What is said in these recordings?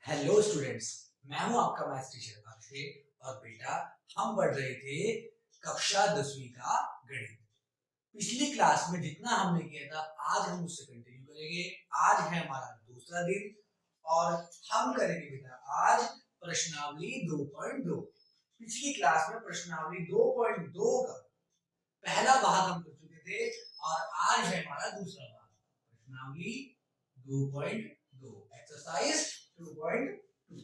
Hello students. मैं हूं आपका मैथ्स टीचर अक्षय। और बेटा, हम पढ़ रहे थे कक्षा 10वीं का गणित। पिछली क्लास में जितना हमने किया था आज हम उससे कंटिन्यू करेंगे। आज है हमारा दूसरा दिन और हम करेंगे बेटा आज प्रश्नावली 2.2। पिछली क्लास में प्रश्नावली 2.2 का पहला भाग हम कर चुके थे और आज है हमारा दूसरा भाग प्रश्नावली 2.2 एक्सरसाइज 2.2।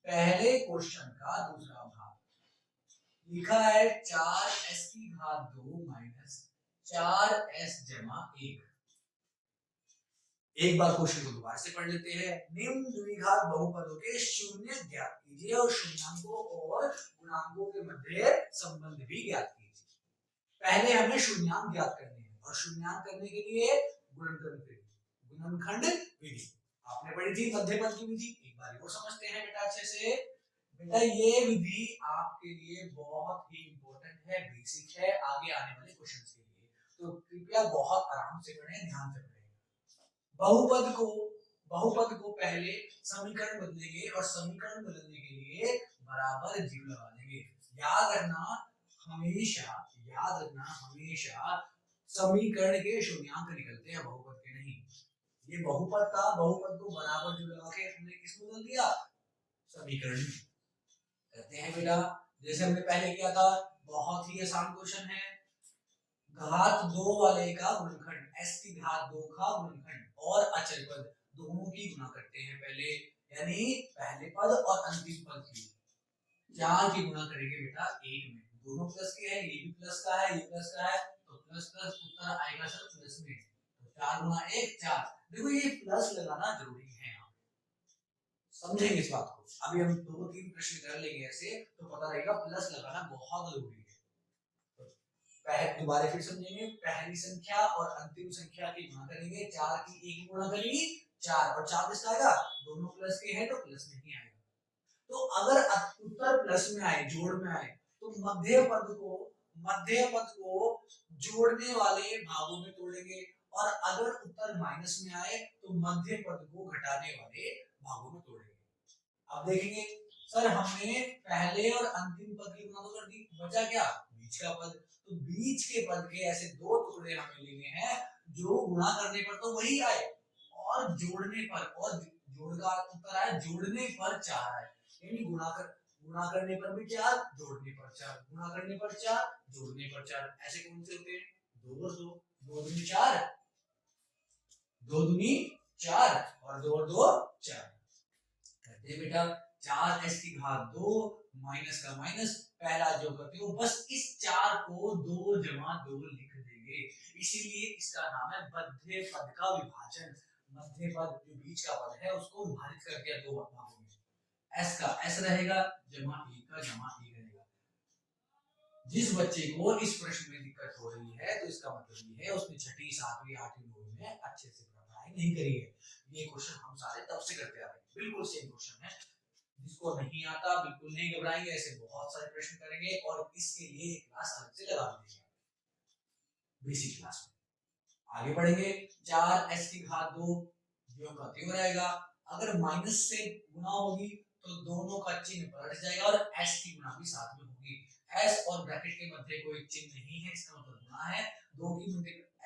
पहले क्वेश्चन का दूसरा भाग लिखा है 4s की घात 2 माइनस 4s जमा 1। एक बार क्वेश्चन को दोबारा से पढ़ लेते हैं। निम्न द्विघात बहुपदों के शून्य ज्ञात कीजिए और शून्याङ्कों और गुणांकों के मध्य संबंध भी ज्ञात कीजिए। पहले हमें शून्याङ्क ज्ञात करने हैं और शून्याङ्क करने के लिए गुणनखंड विधि आपने पढ़ी थी, मध्य पद की विधि। एक बार और समझते हैं बेटा अच्छे से। बेटा ये विधि आपके लिए बहुत ही इंपॉर्टेंट है, बेसिक है आगे आने वाले क्वेश्चंस के लिए, तो कृपया बहुत आराम से पढ़ें, ध्यान से पढ़ें। बहुपद को पहले समीकरण बदलेंगे और समीकरण बदलने के लिए बराबर जीव लगा देंगे। याद रखना हमेशा समीकरण के शून्याङ्क निकलते हैं, बहुपद के नहीं। ये बहुपद को बराबर जीव लगा के हमने किस में बदल दिया, समीकरण करते हैं बेटा। जैसे हमने पहले किया था, बहुत ही आसान क्वेश्चन है। घात 2 वाले का गुणनखंड, s की घात 2 का गुणनखंड और अचर पद दोनों की गुणा करते हैं पहले, यानी पहले पद और अंतिम पद की 4 की गुणा करेंगे बेटा 1 में। दोनों प्लस के हैं, ये भी प्लस का है, ये प्लस का है, तो प्लस प्लस उत्तर आएगा सर प्लस में। तो 4 गुणा 1 4। देखो ये प्लस लगाना जरूरी है, समझेंगे इस बात को। अभी हम 2-3 प्रश्न कर लेंगे ऐसे तो पता रहेगा प्लस लगाना बहुत जरूरी है। दोबारा फिर समझेंगे। पहली संख्या और अंतिम संख्या की गुणा करेंगे, 4 की 1 की गुणा करेंगे 4 और 4 किसका आएगा, दोनों प्लस के हैं तो प्लस में ही आएगा। तो अगर उत्तर प्लस में आए, जोड़ में आए, तो मध्य पद को जोड़ने वाले भागों में तोड़ेंगे और अगर उत्तर माइनस में आए तो मध्य पद को घटाने वाले भागों में तोड़ेंगे। अब देखेंगे सर हमने पहले और अंतिम पद की गुणा तो कर दी, बचा क्या, बीच का पद। तो बीच के पद के ऐसे दो टुकड़े हमें लेने हैं जो गुणा करने पर तो वही आए और जोड़ने पर, और जोड़ का उत्तर आया जोड़ने पर 4 आए, यानी गुणा करने पर भी 4, जोड़ने पर 4, गुणा करने पर 4, जोड़ने पर 4। ऐसे कौन से होते हैं, 2 और 2, 2 दूनी 4, 2 दूनी 4 और 2 और 2 4। करते बेटा 4s की घात 2 माइनस का माइनस, पहला जो करते हो बस इस 4 को 2 जमा 2 लिख देंगे, इसीलिए इसका नाम है मध्य पद का विभाजन। मध्य पद जो बीच का पद है उसको विभाजित कर दिया दो भागों में, s का s रहेगा जमा 1 का जमा 1 रहेगा। जिस बच्चे को इस प्रश्न में दिक्कत हो रही है तो इसका मतलब ये है उसने 6ठी 7वीं 8वीं 9वीं में अच्छे से पढ़ाई नहीं करी है। ये क्वेश्चन हम सारे तब से करते आ रहे हैं, बिल्कुल सेम क्वेश्चन है। जिसको नहीं आता बिल्कुल नहीं घबराएंगे, ऐसे बहुत सारे प्रश्न करेंगे और इसके लिए क्लास अलग से लगा देंगे बेसिक क्लास में। आगे बढ़ेंगे, 4s की घात 2 जो का त्यों रहेगा। अगर माइनस से गुणा होगी तो दोनों का चिन्ह पलट जाएगा और s की गुणा भी साथ में होगी। s और ब्रैकेट के मध्य कोई चिन्ह नहीं है, इसका मतलब गुणा है। 2 की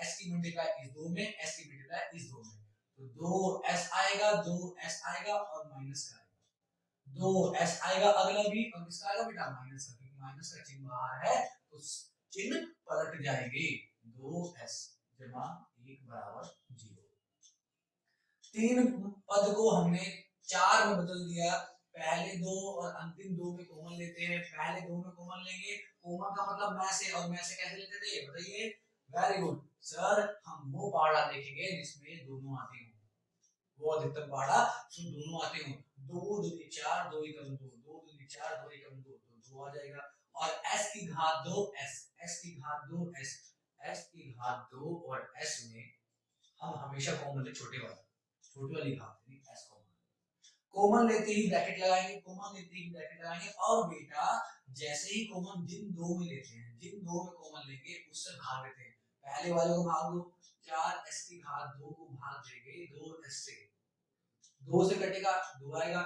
s की मल्टीप्लाई इस 2 में, s की मल्टीप्लाई इस 2 में, तो 2s आएगा, 2s आएगा और माइनस का 2s आएगा अगला भी, और किसका आएगा बेटा, माइनस का, क्योंकि माइनस का चिन्ह बाहर है तो चिन्ह पलट जाएंगे। 2s जमा 1 बराबर 0। 3 पद को हमने 4 में बदल दिया, पहले 2 और अंतिम 2 में कॉमन लेते हैं। पहले 2 में कॉमन लेंगे, कॉमन का मतलब में से, और में से कैसे लेते थे बताइए, वेरी गुड सर, हम वो पहाड़ा देखेंगे जिसमें दोनों आते हो, वो अधिकतम पहाड़ा जो दोनों आते हो। 2 दूनी 4, 2 एकम 2, 2 दूनी 4, 2 एकम 2, तो 2 आ जाएगा। और s की घात 2 s की घात 2 s की घात 2 और s में हम हमेशा कॉमन ले, छोटी वाली घात s कॉमन लेते ही ब्रैकेट लगाएंगे, कॉमन लेते ही ब्रैकेट लगाएंगे। और बेटा जैसे ही कॉमन जिन दो में लेते हैं, जिन दो में कॉमन लेंगे उससे भाग देते हैं। पहले वाले को भाग दो, 4s की घात 2 को भाग देंगे 2s से, 2 से कटेगा 2 आएगा,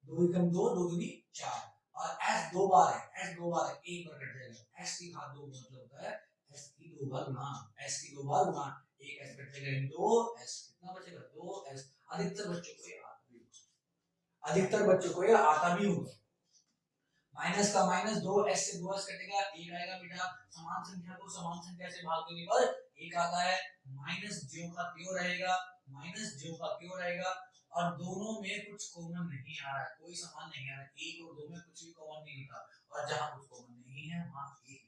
2 एकम 2, 2 दूनी 4 और s 2 बार है, s 2 बार है, एक बार कट जाएगा, s की घात 2 मतलब होता है s की 2 बार गुणा, s की 2 बार गुणा, एक s कट जाएगा इनटू s, कितना बचेगा 2s। अधिकतर बच्चों को ये आता भी होगा, अधिकतर बच्चों को ये आता भी होगा। माइनस का माइनस 2s से 2s कटेगा, एक आएगा बेटा, समान संख्या को समान संख्या से भाग देने पर एक आता है, माइनस ज्यों का त्यों रहेगा, माइनस ज्यों का त्यों रहेगा, और दोनों में कुछ कॉमन नहीं आ रहा है, कोई समान नहीं आ रहा है, एक और दो में कुछ भी कॉमन नहीं होता, और जहां कुछ कॉमन नहीं है वहां एक,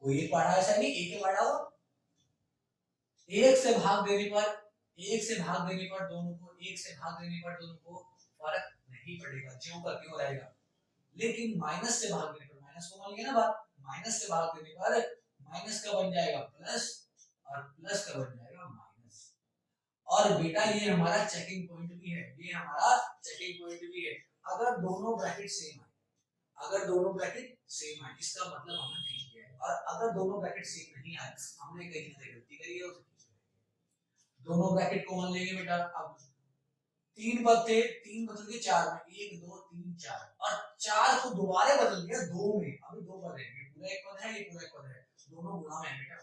कोई एक पढ़ा ऐसा नहीं एक ही पढ़ा हो, एक से भाग देने पर, एक से भाग देने पर दोनों को, एक से भाग देने पर दोनों को फर्क नहीं पड़ेगा, ज्यों का त्यों रहेगा। लेकिन माइनस से भाग देने पर, माइनस को मान लिया ना बात, माइनस से भाग देने पर माइनस का बन जाएगा प्लस और प्लस का बन जाएगा माइनस। और बेटा ये हमारा चेकिंग पॉइंट भी है, ये हमारा चेकिंग पॉइंट भी है। अगर दोनों ब्रैकेट सेम है, अगर दोनों ब्रैकेट सेम है इसका मतलब हमने ठीक किया है, और अगर दोनों ब्रैकेट सेम नहीं आए हमने कहीं ना कहीं गलती करी है, दोनों ब्रैकेट कॉमन लेंगे बेटा। अब 3 पद थे, 3 बदल के 4 में, 1 2 3 4, और 4 को दोबारा बदल दिया 2 में, अभी 2 पद रहेंगे, पूरा एक पद है, ये पूरा एक पद है, दोनों गुणा में है बेटा,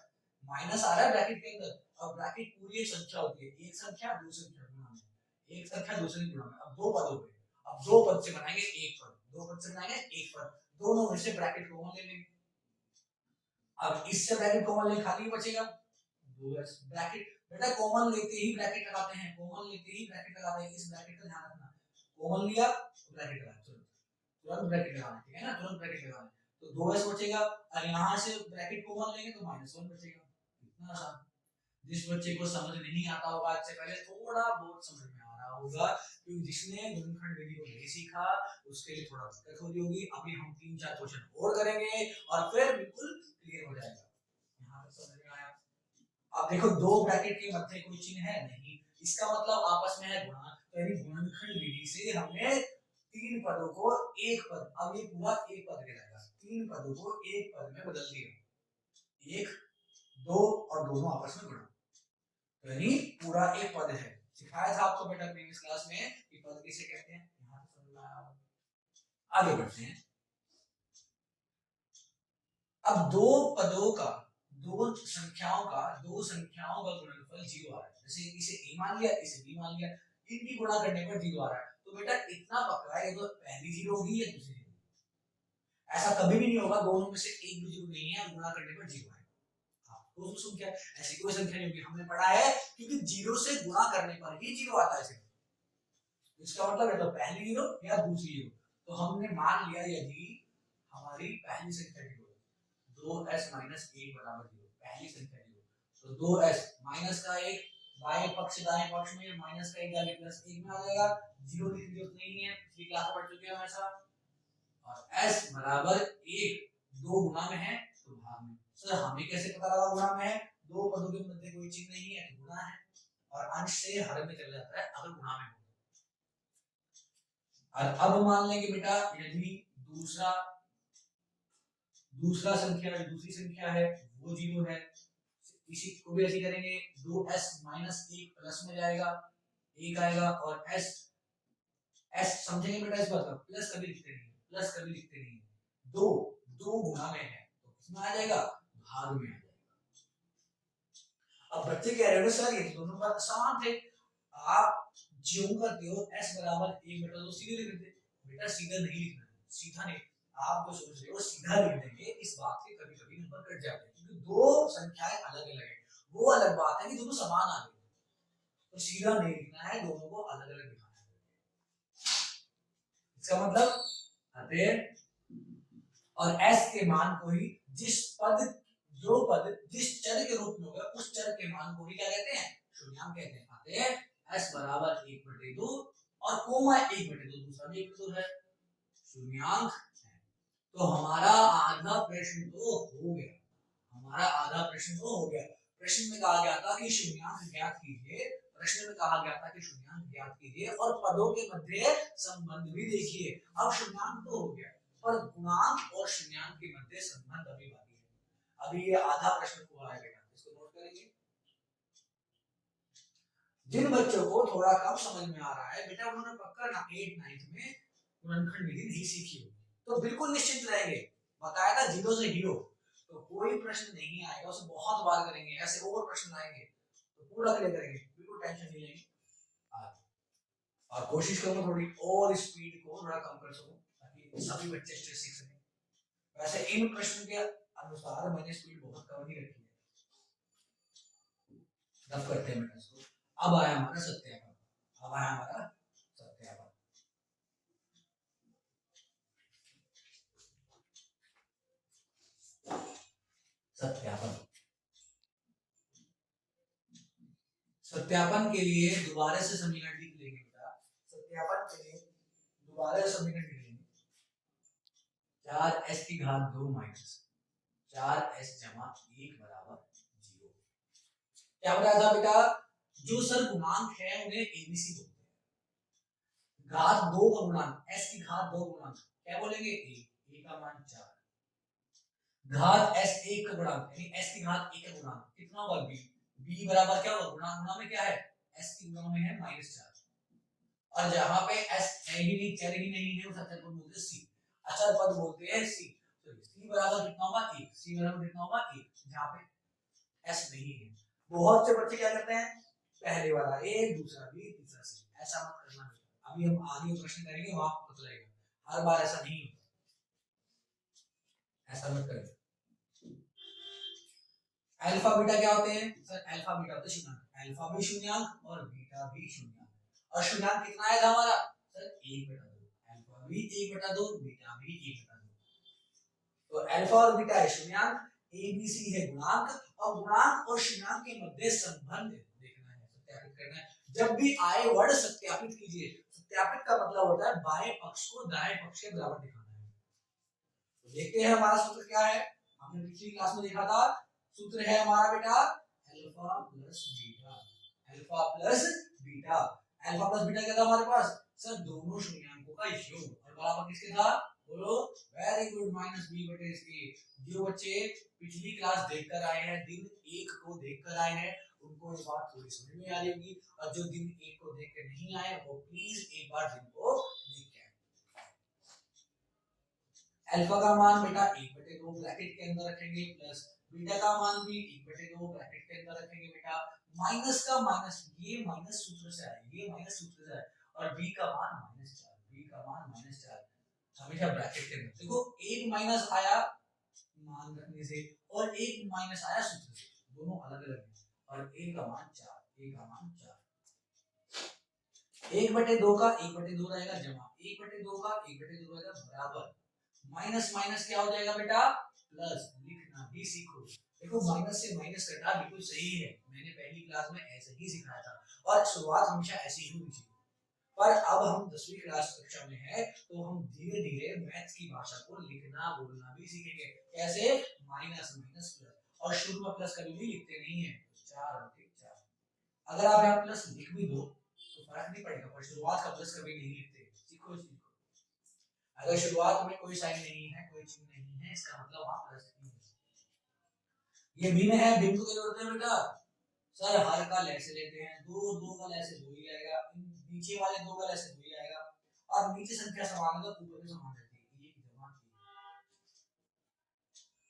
माइनस आ रहा है ब्रैकेट के अंदर, अब ब्रैकेट पूरी एक संख्या होती है, एक संख्या दूसरी संख्या गुणा में, एक संख्या दूसरी गुणा में, अब 2 पद हो गए, अब 2 पद से बनाएंगे एक पद, 2 पद से बनाएंगे एक पद, दोनों में से ब्रैकेट कॉमन ले लेंगे। अब इससे ब्रैकेट कॉमन ले, खाली बचेगा 2s ब्रैकेट, बेटा कॉमन लेते ही ब्रैकेट लगाते हैं, कॉमन लेते ही ब्रैकेट लगाते हैं, इस ब्रैकेट का ध्यान रखना, कॉमन लिया तो ब्रैकेट लगा, तुरंत ब्रैकेट लगाना, ठीक है ना, तुरंत ब्रैकेट लगाना, तो 2s बचेगा, और यहां से ब्रैकेट कॉमन लेंगे तो -1 बचेगा, इतना आसान। जिस बच्चे को समझ नहीं आता होगा, आज से पहले थोड़ा बहुत समझ में आ रहा होगा, क्योंकि जिसने गुणनखंड विधि को नहीं सीखा उसके लिए थोड़ा दिक्कत हो रही होगी, अभी हम 3-4 क्वेश्चन और करेंगे और फिर बिल्कुल क्लियर हो जाएगा। यहां तक समझ में आया? अब देखो दो ब्रैकेट के मध्य कोई चिन्ह है नहीं, इसका मतलब आपस में है गुणा, तो यानी गुणनखंड विधि से हमने 3 पदों को एक पद, अब ये पूरा एक पद कहलाएगा, 3 पदों को एक पद में बदल दिया, 1 2 और दोनों आपस में गुणा, यानी पूरा एक पद है। सिखाया था आपको बेटा प्रीवियस क्लास में कि पद किसे कहते हैं, यहां से समझ में आया। आगे बढ़ते हैं। अब दो पदों का, दो संख्याओं का गुणनफल 0 आ रहा है, जैसे इसे a मान लिया, इसे b मान लिया, इनकी गुणा करने पर 0 आ रहा है, तो बेटा इतना पक्का है, ये तो पहली 0 होगी या दूसरी 0, ऐसा कभी भी नहीं होगा दोनों में से एक भी 0 नहीं है और गुणा करने पर 0 है। तो संख्या ऐसी कोई संख्या नहीं होगी, हमने पढ़ा है क्योंकि 0 से गुणा करने पर ही 0 आता है, इसका मतलब है तो पहली 0 या दूसरी 0, तो हमने मान लिया यदि हमारी पहली संख्या 0 2s - 1 बराबर 0, पहली संख्या 0, तो 2s माइनस का 1 बाएं पक्ष दाएं पक्ष में माइनस का 1 डालें प्लस 1 में आ जाएगा, 0 लिखने की जरूरत नहीं है, पिछली क्लास पढ़ चुके हैं हमेशा, और s बराबर 1 2 गुणा में है तो भाग में, सर हमें कैसे पता लगा गुणा में है, दो पदों के मध्य कोई चिन्ह नहीं है तो गुणा है, और अंश से हर में चला जाता है अगर गुणा में हो। और अब मान लेंगे बेटा यदि दूसरा संख्या दूसरी संख्या है वो 0 है, इसी को भी ऐसे करेंगे, 2s - 1 प्लस में जाएगा 1 आएगा, और s समझेंगे बेटा इस बात का, प्लस कभी लिखते नहीं, प्लस कभी लिखते नहीं, दो गुणा में है तो कितना आ जाएगा, भाग में आ जाएगा। अब बच्चे कह रहे हो सर ये दोनों बात समान थे, आप ज्यों का त्यों s बराबर 1/2 सीधे लिख देते, बेटा सीधा नहीं लिखना है, सीधा नहीं, आप जो सोच रहे हो सीधा लिख देंगे, इस बात के कभी कभी नंबर कट जाते हैं क्योंकि दो संख्याएं अलग अलग है, वो अलग बात है कि दोनों समान आ गए, तो सीधा नहीं लिखना है, दोनों को अलग अलग लिखना है, इसका मतलब अतः और s के मान को ही जो पद जिस चर के रूप में होगा उस चर के मान को ही क्या कहते हैं, शून्याङ्क कहते हैं। अतः s बराबर 1/2 और कोमा 1/2, दूसरा भी 1/2 है, शून्याङ्क है। तो हमारा आधा प्रश्न तो हो गया, हमारा आधा प्रश्न तो हो गया। प्रश्न में कहा गया था कि शून्याङ्क ज्ञात कीजिए, प्रश्न में कहा गया था कि शून्याङ्क ज्ञात कीजिए और पदों के मध्य संबंध भी देखिए। अब शून्याङ्क तो हो गया पर गुणांक और शून्याङ्क के मध्य संबंध अभी बाकी है। अभी ये आधा प्रश्न हुआ है बेटा, इसको नोट करेंगे। जिन बच्चों को थोड़ा कम समझ में आ रहा है बेटा, उन्होंने पक्का ना 8 9th में गुणनखंड विधि नहीं सीखी होगी, तो बिल्कुल निश्चिंत रहेंगे। बताया था 0 से हीरो, तो कोई प्रश्न नहीं आएगा, उसे बहुत बार करेंगे, ऐसे और प्रश्न आएंगे तो पूरा क्लियर करेंगे, बिल्कुल टेंशन नहीं लेंगे। और कोशिश करूंगा थोड़ी और स्पीड को थोड़ा कम कर सकूं ताकि सभी बच्चे स्ट्रेस सीख सकें। वैसे इन प्रश्न के अनुसार मैंने स्पीड बहुत कम ही रखी है। रब करते हैं बेटा इसको। अब आया हमारा सत्यापन, अब आया हमारा सत्यापन। सत्यापन सत्यापन के लिए दोबारा से समीकरण लिख लेंगे बेटा। सत्यापन के लिए दोबारा से समीकरण लिख लेंगे। 4s की घात 2 माइनस 4s जमा 1 बराबर 0। क्या बताया था बेटा, जो सर गुणांक है उन्हें एबीसी बोलते हैं। घात 2 का गुणांक, s की घात 2 गुणांक क्या बोलेंगे, a का मान 4। घात s1 का गुणांक यानी s की घात 1 का गुणांक कितना होगा, b। b बराबर क्या होगा, गुणा गुणा में क्या है, s की गुणा में है -4। और जहां पे s है ही नहीं, चर ही नहीं है, उस अचर को बोलते हैं c, अचर पद बोलते हैं c। तो c बराबर कितना होगा, 1। c बराबर कितना होगा, 1, जहां पे s नहीं है। बहुत से बच्चे क्या करते हैं, पहले वाला a, दूसरा b, तीसरा c, ऐसा मत करना। अभी हम आगे प्रश्न करेंगे, वहां आपको पता लगेगा हर बार ऐसा नहीं होता, ऐसा मत करें। अल्फा बीटा क्या होते हैं सर, अल्फा बीटा होते हैं शून्यांक, अल्फा भी शून्यांक और बीटा भी शून्यांक। और शून्यांक कितना आया था हमारा सर, 1/2। अल्फा भी 1/2, बीटा भी 1/2। तो अल्फा और बीटा है शून्यांक, ए बी सी है गुणांक, और गुणांक और शून्यांक के मध्य संबंध देखना है, सत्यापित करना है। जब भी आए वर्ड सत्यापित कीजिए। सत्यापित का मतलब होता है बाएं पक्ष को दाएं पक्ष के बराबर दिखाना है। तो देखते हैं हमारा सूत्र क्या है। हमने पिछली क्लास में देखा था, सूत्र है हमारा बेटा alpha plus beta. Alpha plus beta, alpha plus beta क्या था हमारे पास सर, दोनों शून्याङ्कों का योग, और बराबर किसके था, बोलो, वेरी गुड, -b/a। जो बच्चे पिछली क्लास देखकर आए हैं, दिन 1 को देखकर आए हैं, उनको ये बात थोड़ी समझ में आ रही होगी, और जो दिन 1 को देख के नहीं आए वो प्लीज एक बार दिन को देख के आए। अल्फा का मान बेटा 1/2 ब्रैकेट के अंदर रखेंगे, प्लस बीटा का मान भी 1/2 ब्रैकेट के अंदर रखेंगे बेटा। माइनस का माइनस, ये माइनस सूत्र से आए, ये माइनस सूत्र से आए, और b का मान -4, b का मान -4 हमेशा ब्रैकेट के अंदर। देखो एक माइनस आया मान रखने से, और एक माइनस आया सूत्र से, दोनों अलग अलग हैं। और a का मान 4, a का मान 4। 1/2 का 1/2 रहेगा, जमा 1/2 का 1/2 रहेगा, बराबर माइनस माइनस क्या हो जाएगा बेटा, प्लस। लिखना भी सीखो। देखो माइनस से माइनस कटा बिल्कुल सही है, मैंने पहली क्लास में ऐसे ही सिखाया था, और शुरुआत हमेशा ऐसे ही होनी चाहिए। पर अब हम 10वीं क्लास कक्षा में है, तो हम धीरे धीरे मैथ्स की भाषा को लिखना बोलना भी सीखेंगे। कैसे, माइनस माइनस प्लस, और शुरू में प्लस कभी भी लिखते नहीं है, 4/4। अगर आप यहाँ प्लस लिख भी दो तो फर्क नहीं पड़ेगा, पर शुरुआत का प्लस कभी नहीं लिखते, सीखो सीखो। अगर शुरुआत में कोई साइन नहीं है, कोई चिन्ह नहीं है, इसका मतलब वहां प्लस नहीं है। ये भिन्न है, भिन्न को जोड़ते हैं बेटा सर, हर का लैसे लेते हैं, 2 का लैसे 2 ही आएगा, नीचे वाले 2 का लैसे 2 ही आएगा, और नीचे संख्या समान है तो ऊपर भी समान रहती है, 1 जमा 3।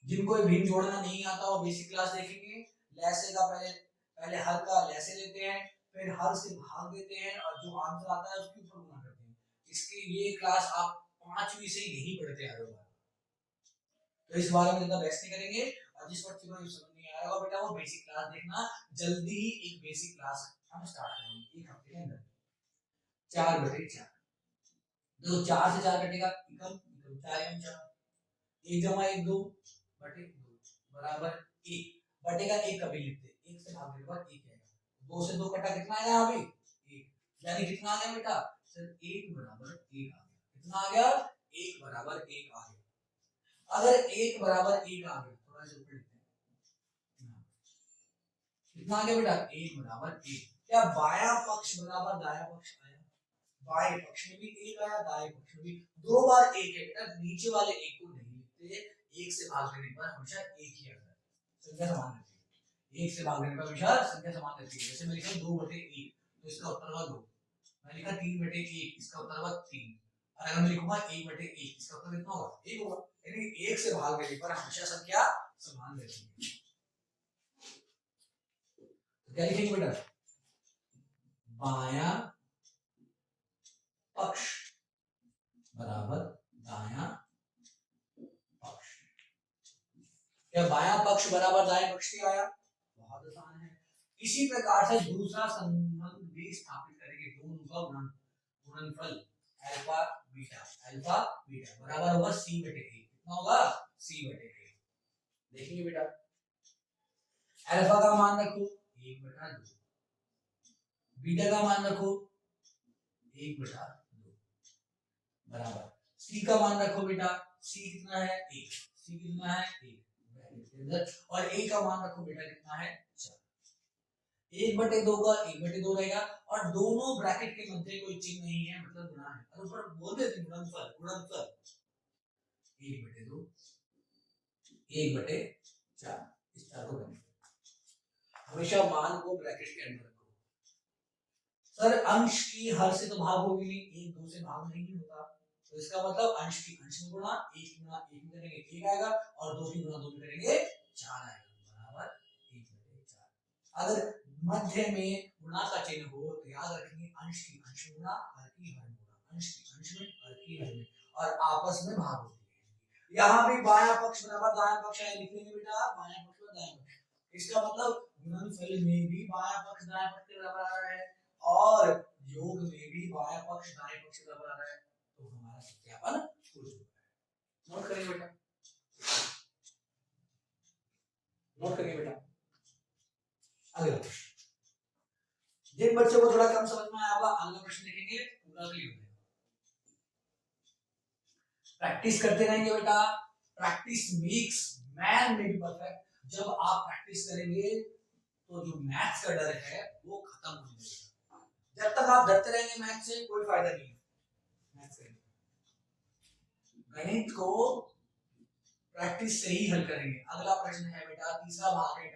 जिनको भिन्न जोड़ना नहीं आता वो बेसिक क्लास देखेंगे। लैसे का पहले हर का लैसे लेते हैं, फिर हर से भाग देते हैं, और जो आंसर आता है उसके ऊपर गुणा करते हैं। इसके ये क्लास आप 5वीं से यही पढ़ते आ रहे हो, तो इस बारे में ज्यादा बहस नहीं करेंगे। और जिस बच्चे को समझ नहीं आया होगा बेटा, वो बेसिक क्लास देखना, जल्दी ही एक बेसिक क्लास हम स्टार्ट करेंगे एक हफ्ते के अंदर। 4/4, देखो 4 से 4 कटेगा, एकम 4 एम 4, 1 जमा 1 2/2 बराबर 1, बटेगा 1 कभी लिखते, 1 से भागने के बाद 1 आएगा, 2 से 2 कटा, कितना आया अभी 1, यानी कितना आ गया बेटा सर, 1 बराबर 1 आ गया। कितना आ गया, 1 बराबर 1 आ गया। अगर 1 बराबर 1 आ गया, थोड़ा सा ऊपर लिखते हैं, कितना आ गया बेटा, 1 बराबर 1। क्या बायां पक्ष बराबर दायां पक्ष आया, बाएं पक्ष में भी 1 आया, दाएं पक्ष में भी 2 बार 1 है बेटा, नीचे वाले 1 को नहीं लिखते, 1 से भाग देने पर हमेशा 1 ही आता है, संख्या समान रहती है। 1 से भाग देने पर हमेशा संख्या समान रहती है, जैसे मैं लिखा 2/1, तो इसका उत्तर होगा 2। मैंने लिखा 3/1, इसका उत्तर होगा 3। और अगर मैं लिखूंगा 1/1, इसका उत्तर कितना होगा? 1 होगा। यानी 1 से भाग देने पर हमेशा संख्या समान रहती है। तो क्या लिखेंगे बेटा? बायां पक्ष बराबर दायां पक्ष। क्या बायां पक्ष बराबर दाएं पक्ष से आया? बहुत आसान है। इसी प्रकार से दूसरा संबंध भी स्थापित करेंगे। दोनों का गुणनफल अल्फा बीटा बराबर होगा c/a। कितना होगा? c/a। देखेंगे बेटा, अल्फा का मान रखो 1/2, बीटा का मान रखो 1/2 बराबर c का मान रखो बेटा, c कितना है? 1। c कितना है? 1 ब्रैकेट के अंदर। और a का मान रखो बेटा कितना है? 4। 1/2 का 1/2 रहेगा और दोनों ब्रैकेट के मध्य कोई चिन्ह नहीं है, मतलब गुणा है। और ऊपर बोल देते गुणनफल 1/2 1/4। इस तरह को बनेगा। हमेशा मान को ब्रैकेट के अंदर रखो। सर अंश की हर से तो भाग होगी नहीं, 1 2 से भाग नहीं होता, तो इसका मतलब अंश की अंश में गुणा 1 गुणा 1 में करेंगे 1 आएगा और 2 की गुणा 2 में करेंगे 4 आएगा बराबर 1/4। अगर मध्य में गुणा का चिन्ह हो तो याद रखेंगे अंश की अंश में गुणा, हर की हर में गुणा, अंश की अंश में, हर की हर में, और आपस में भाग होती है। यहाँ भी बायां पक्ष बराबर दायां पक्ष है, लिख लेंगे बेटा बायां पक्ष और दायां पक्ष। इसका मतलब गुणनफल में भी बायां पक्ष दायां पक्ष के बराबर आ रहा है और योग में भी बायां पक्ष दाएं पक्ष के बराबर आ रहा है। तो हमारा सत्यापन हो चुका है। नोट करिए बेटा, नोट करिए बेटा। अगला जिन बच्चों को थोड़ा कम समझ में आया होगा अगला प्रश्न देखेंगे, पूरा क्लियर हो जाएगा। प्रैक्टिस करते रहेंगे बेटा, practice makes man may be perfect. जब आप प्रैक्टिस करेंगे तो जो मैथ्स का डर है वो खत्म हो जाएगा। जब तक आप डरते रहेंगे मैथ्स से कोई फायदा नहीं है। मैथ्स गणित को प्रैक्टिस से ही हल करेंगे। अगला प्रश्न है बेटा, तीसरा भाग है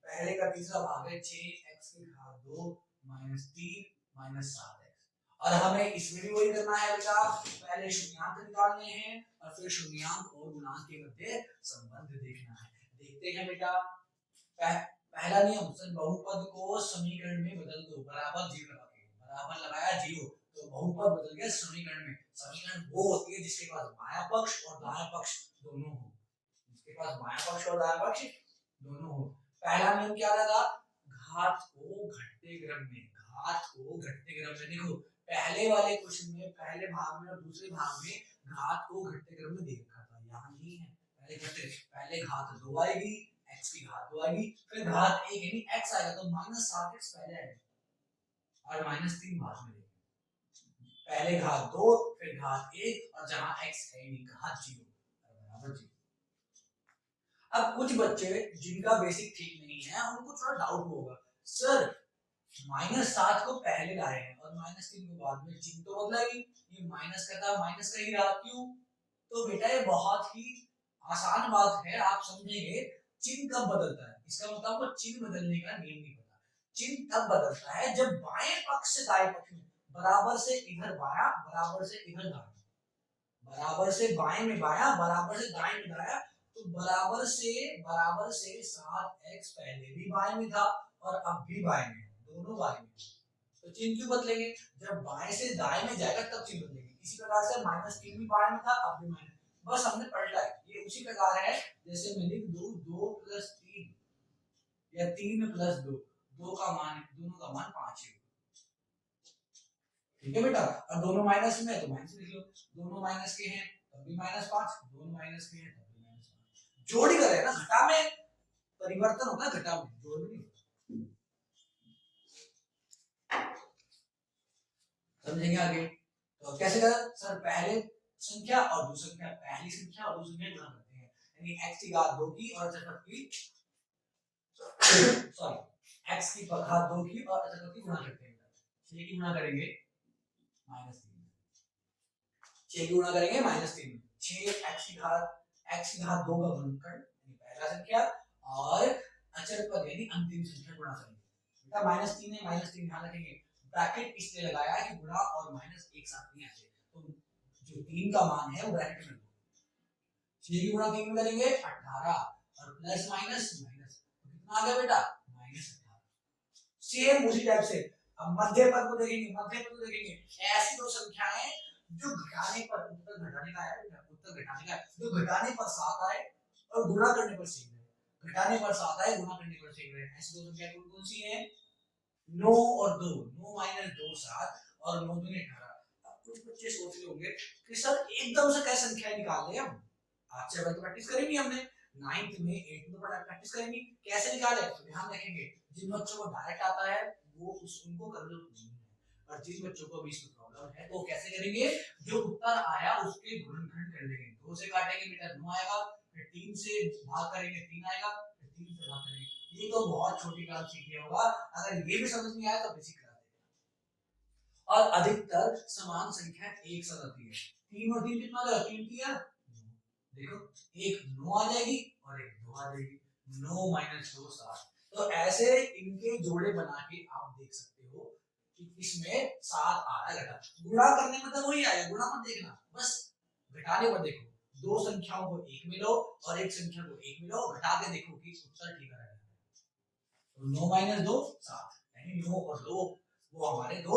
पहले का तीसरा भाग है 6x की घात 2 - 3 - 7x। और हमें इसमें भी वही करना है बेटा, पहले शून्यांक निकालने हैं और फिर शून्यांक और गुणांक के मध्य संबंध देखना है। देखते हैं बेटा, पहला नियम, सर बहुपद को समीकरण में बदल दो, बराबर 0 लगा के, बराबर लगाया 0 तो बहुपद बदल गया समीकरण में। समीकरण वो होती है जिसके पास बायां पक्ष और दायां पक्ष दोनों हो, जिसके पास बायां पक्ष और दायां पक्ष दोनों हो। पहला नियम क्या था? घात को घटते क्रम में, घात को घटते क्रम में। देखो पहले वाले क्वेश्चन में पहले भाग में और दूसरे भाग में घात को घटते क्रम में दे रखा था, यहाँ नहीं है। पहले घात 2 आएगी, x की घात 2 आएगी, फिर घात 1 यानी x आएगा तो -7x पहले आएगा और -3 बाद में देंगे। पहले घात 2 फिर घात 1 और जहां x है नहीं घात 0 बराबर 0। अब कुछ बच्चे जिनका बेसिक ठीक नहीं है उनको थोड़ा डाउट होगा, सर -7 को पहले लाए हैं और -3 को बाद में, चिन्ह तो बदला ही, ये माइनस का था माइनस का ही रहा, क्यों? तो बेटा ये बहुत ही आसान बात है, आप समझेंगे। चिन्ह कब बदलता है, इसका मतलब वो चिन्ह बदलने का नियम नहीं पता। चिन्ह तब बदलता है जब बाएं पक्ष से दाएं पक्ष में, बराबर से इधर बायां, बराबर से इधर दायां, बराबर से बाएं में बायां, बराबर से दाएं में दायां। तो बराबर से 7x पहले भी बाएं में था और अब भी बाएं में, दोनों बाएं में। तो चिन्ह क्यों बदलेंगे? जब बाएं से दाएं में जाएगा तब चिन्ह बदलेंगे। इसी प्रकार से -3 भी बाएं में था, अब भी माइनस, बस हमने पलटा है। ये उसी प्रकार है जैसे मैं लिख दूं 2 + 3 या 3 + 2, 2 का मान, दोनों का मान 5 है, ठीक है बेटा। और दोनों माइनस में है तो माइनस लिख लो, दोनों माइनस के हैं तब भी -5, दोनों माइनस के हैं तब भी -5। जोड़ ही करें ना, घटा में परिवर्तन होता है, घटा में जोड़ नहीं होता। समझेंगे आगे? तो कैसे करें सर? पहले संख्या और दूसरी संख्या, पहली संख्या और दूसरी संख्या गुणा करते हैं, यानी x की घात 2 की और अचर की सॉरी x की घात 2 की और अचर की गुणा करते हैं। 6 की गुणा करेंगे -3, 6 की गुणा करेंगे -3, 6 x की घात 2 का गुणनखंड यानी पहला संख्या और अचर पद यानी अंतिम संख्या गुणा करेंगे। बेटा -3 है, -3 ध्यान रखेंगे, ब्रैकेट इसलिए लगाया है कि गुणा और माइनस एक साथ नहीं आते, तो जो 3 का मान है वो ब्रैकेट में 6 की गुणा 3 में करेंगे 18 और प्लस माइनस माइनस, तो कितना आ गया बेटा -18। सेम उसी टाइप से अब मध्य पद को देखेंगे, मध्य पद को देखेंगे, ऐसी दो संख्याएं जो घटाने पर उत्तर घटाने का है, उत्तर घटाने का है, जो घटाने पर 7 आए और गुणा करने पर 6 आए, घटाने पर 7 आए गुणा करने पर 6 आए, ऐसी दो संख्या कौन कौन सी है? 9 और 2, 9 माइनस 2 7 और 9 दूनी 18। अब कुछ बच्चे सोच रहे होंगे कि सर एकदम से कैसे संख्या निकाल ले हम, आज से तो प्रैक्टिस करेंगे हमने, 9th में 8th में प्रैक्टिस करेंगे कैसे निकाले, तो ध्यान रखेंगे जिन बच्चों को डायरेक्ट आता है वो उनको कर लो, और जिन बच्चों को भी इसमें प्रॉब्लम है तो कैसे करेंगे, जो उत्तर आया उसके गुणनखंड कर लेंगे, 2 से काटेंगे बेटा 9 आएगा, फिर 3 से भाग करेंगे 3 आएगा, फिर 3 से भाग करेंगे, ये तो बहुत छोटी क्लास सीख लिया होगा, अगर ये भी समझ नहीं आया तो बेसिक क्लास देखें। और अधिकतर समान संख्या एक साथ आती है, 3 और 3 कितना होगा, 3 किया, देखो एक 9 आ जाएगी और एक 2 आ जाएगी, 9 माइनस 2 7, तो ऐसे इनके जोड़े बना के आप देख सकते हो कि इसमें 7 आ रहा है, घटा गुणा करने में तो वही आएगा, गुणा मत देखना, बस घटाने पर देखो, दो संख्याओं को एक में लो और एक संख्या को एक में लो, घटा के देखो कि उत्तर ठीक आ रहा है, तो 9 माइनस 2 7, यानी 9 और 2 वो हमारे दो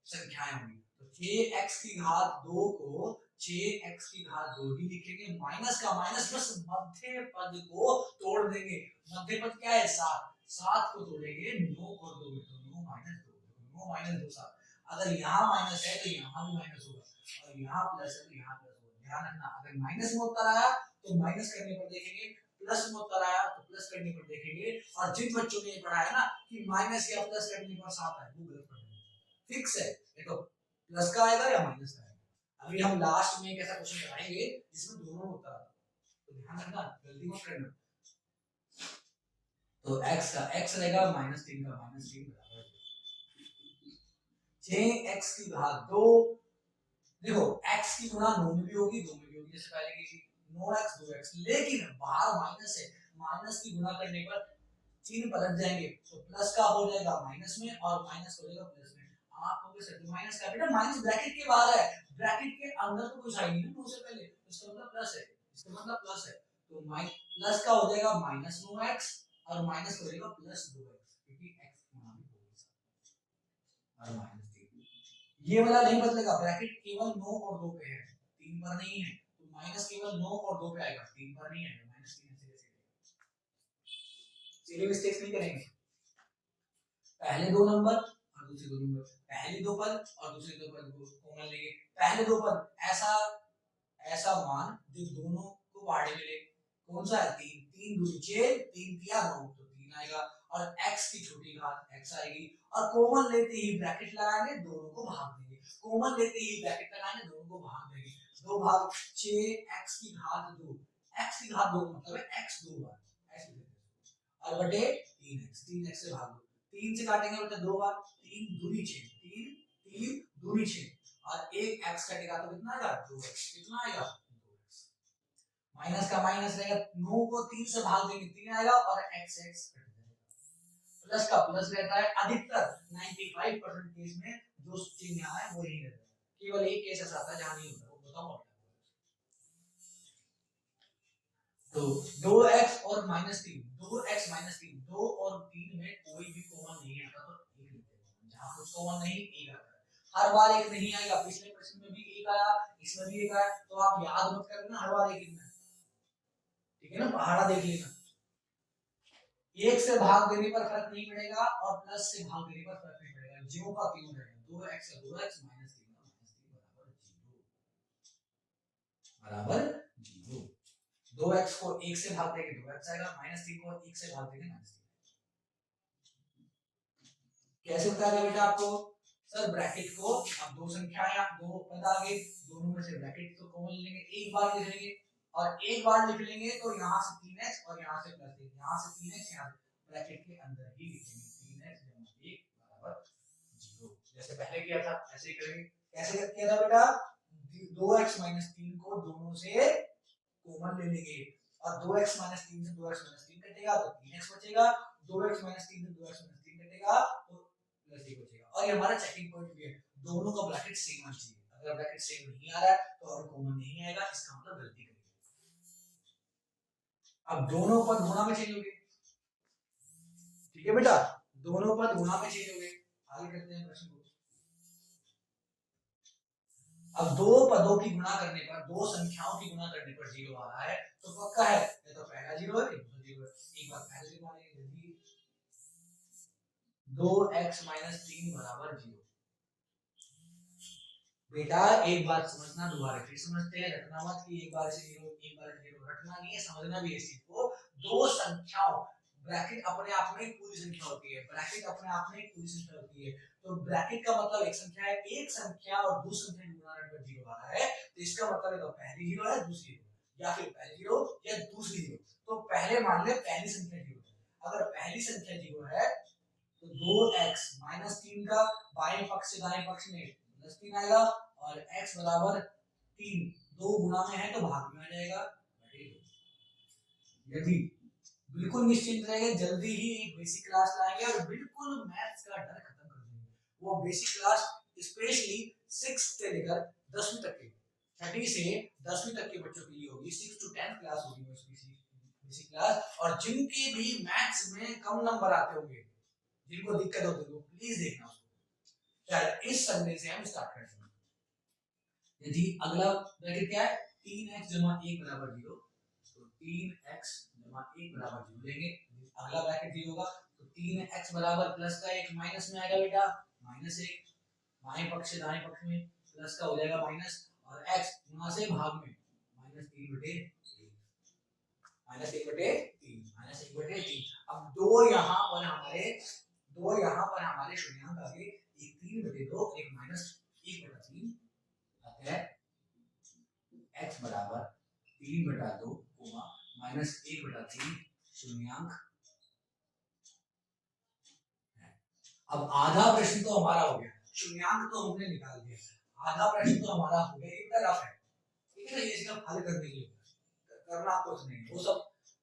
संख्याएं होंगी, तो 6x की घात 2 को 6x की घात 2 ही लिखेंगे, माइनस का माइनस, बस मध्य पद को तोड़ देंगे, मध्य पद क्या है 7, 7 को तोड़ेंगे 9 और 2 में, तो 9 माइनस 2, 9 माइनस 2 7, अगर यहाँ माइनस है तो यहाँ भी माइनस होगा और यहाँ प्लस है तो यहाँ प्लस होगा, ध्यान रखना अगर माइनस में उत्तर आया तो माइनस करने पर देखेंगे, प्लस में उत्तर आया तो प्लस करने पर देखेंगे, और जिन बच्चों ने पढ़ा है ना कि माइनस या प्लस करने पर 7 आए वो गलत पढ़ेंगे, फिक्स है, देखो प्लस का आएगा या माइनस का आएगा, अभी हम लास्ट में एक ऐसा क्वेश्चन कराएंगे जिसमें दोनों उत्तर आता है, तो ध्यान रखना गलती मत करना, तो x का x रहेगा -3 का -3 बराबर 6x की घात 2, देखो x की गुणा 9 में भी होगी 2 में भी होगी, जैसे पहले की थी 9x 2x, लेकिन बाहर माइनस है, माइनस की गुणा करने पर चिन्ह पलट जाएंगे, तो प्लस का हो जाएगा माइनस में और माइनस हो जाएगा प्लस में, आप कहोगे सर माइनस का, बेटा माइनस ब्रैकेट के बाहर है, ब्रैकेट के अंदर तो कोई साइन नहीं है 2 से पहले, इसका मतलब प्लस है, इसका मतलब प्लस है, तो प्लस का हो जाएगा -9x और माइनस हो जाएगा +2x, क्योंकि x गुणा भी होगा और -3, ये वाला नहीं बदलेगा, ब्रैकेट केवल 9 और 2 पे है, 3 पर नहीं है, तो माइनस केवल 9 और 2 पे आएगा, 3 पर नहीं आएगा, -3 ऐसे चलिए मिस्टेक्स नहीं करेंगे, पहले दो नंबर और दूसरे दो नंबर, पहले दो पद और दूसरे दो पद को कॉमन लेंगे, पहले दो पद ऐसा ऐसा मान जो दोनों को पहाड़े मिले, कौन सा है 3, 3 दूनी 6, 3 किया 9, तो 3 आएगा, और x की छोटी घात x आएगी, और कॉमन लेते ही ब्रैकेट लगाएंगे दोनों को भाग देंगे, कॉमन लेते ही ब्रैकेट लगाएंगे दोनों को भाग देंगे, 2 भाग 6x की घात 2, x की घात 2 मतलब है x 2 बार ऐसे देते हैं, और बटे 3x, 3x से भाग दो, 3 से काटेंगे बेटा 2 बार, 3 दूनी 6, 3 3 दूनी 6, और एक x कटेगा तो कितना आएगा 2x, कितना आएगा 2x, माइनस का माइनस रहेगा, 9 को 3 से भाग देंगे 3 आएगा और x x कट जाएगा, प्लस का प्लस रहता है, अधिकतर 95% केस में जो चिन्ह यहाँ है वो ही रहता है, केवल एक केस ऐसा आता है जहां नहीं होता, वो बताओ, तो 2x और -3, 2x -3, 2 और 3 में कोई भी कॉमन नहीं आता तो एक लेते हैं, जहां कुछ कॉमन नहीं एक आता है, हर बार एक नहीं आएगा, पिछले प्रश्न में भी एक आया, इसमें भी एक आया, तो आप याद मत करना हर बार एक ही है, ठीक है ना, पहाड़ा देख लेना, एक से भाग देने पर फर्क नहीं पड़ेगा और प्लस से भाग देने पर फर्क नहीं पड़ेगा, ज्यों का त्यों रहेगा, 2x का 2x -3 का -3 बराबर 0, 2x को 1 से भाग देंगे 2x आएगा, -3 को 1 से भाग देंगे -3, कैसे बताया बेटा आपको, सर ब्रैकेट को अब दो संख्याएं दो पद आ गए, दोनों में से ब्रैकेट को कॉमन लेंगे, एक बार लिख लेंगे, और एक बार लिख लेंगे तो यहाँ से 3x और यहाँ से +1, यहाँ से 3x, यहाँ से ब्रैकेट के अंदर ही लिखेंगे, 3x = 1 बराबर 0, जैसे पहले किया था ऐसे ही करेंगे, कैसे किया था बेटा, 2x - 3 को दोनों से कॉमन ले लेंगे, और 2x - 3 से 2x - 3 कटेगा तो 3x बचेगा, 2x - 3 से 2x - 3 कटेगा तो प्लस 1 बचेगा। और ये हमारा चेकिंग पॉइंट भी है, दोनों का ब्रैकेट सेम आना चाहिए। अगर ब्रैकेट सेम नहीं आ रहा है तो और कॉमन नहीं आएगा, इसका मतलब गलती करेंगे। अब दोनों पद गुणा में चेंज हो गए, ठीक है बेटा, दोनों पद गुणा में चेंज हो गए। आगे करते हैं प्रश्न को। अब दो पदों की गुणा करने पर, दो संख्याओं की गुणा करने पर जीरो आ रहा है तो पक्का है ये तो पहला जीरो है ये दूसरा जीरो है। एक बार पहले लिखवा लेंगे जल्दी, 2x - 3 बराबर 0। बेटा एक बात समझना, दोबारा फिर समझते हैं, रटना मत कि एक बार से जीरो एक बार से जीरो, रटना नहीं है, समझना भी है इस चीज को। दो संख्याओं, ब्रैकेट अपने आप में एक पूरी संख्या होती है, ब्रैकेट अपने आप में एक पूरी संख्या होती है, तो ब्रैकेट का मतलब एक संख्या है, एक संख्या और दूसरी संख्या गुणा करने पर जीरो आ रहा है तो इसका मतलब है तो पहली जीरो है दूसरी जीरो, या फिर पहली जीरो या दूसरी जीरो। तो पहले मान ले पहली संख्या जीरो है, अगर पहली संख्या जीरो है तो 2x - 3 का बाएं पक्ष से दाएं पक्ष में +3 आएगा और x बराबर 3 दो गुणा में है तो भाग में आ जाएगा बटे 2। यदि बिल्कुल निश्चिंत रहेंगे, जल्दी ही एक बेसिक क्लास लाएंगे और बिल्कुल मैथ्स का डर खत्म कर देंगे। वो बेसिक क्लास स्पेशली 6 से लेकर 10वीं तक के, 30 से 10वीं तक के बच्चों के लिए होगी, 6 to 10 क्लास होगी वो बेसिक क्लास। और जिनके भी मैथ्स में कम नंबर आते होंगे, जिनको दिक्कत होती है वो प्लीज देखना उसको। चल इस संडे से हम स्टार्ट करते हैं। यदि अगला ब्रैकेट क्या है, 3x = 1 बराबर 0, तो 3x = 1 बराबर 0 लेंगे। अगला ब्रैकेट 0 होगा तो 3x बराबर प्लस का 1 माइनस में आएगा बेटा -1, बाएं पक्ष से दाएं पक्ष में प्लस का हो जाएगा माइनस, और x गुणा से भाग में -3/3 -1/3। अब दो यहाँ पर हमारे शून्यांक आ गए, एक 3/2 एक -1/3 अतः x बराबर 3/2 -1/3 शून्यांक है। अब आधा प्रश्न तो हमारा हो गया, शून्यांक तो हमने निकाल दिया, आधा प्रश्न तो हमारा हो गया, एक रफ है, ठीक है ना, ये सिर्फ हल करने के लिए करना कुछ नहीं, वो सब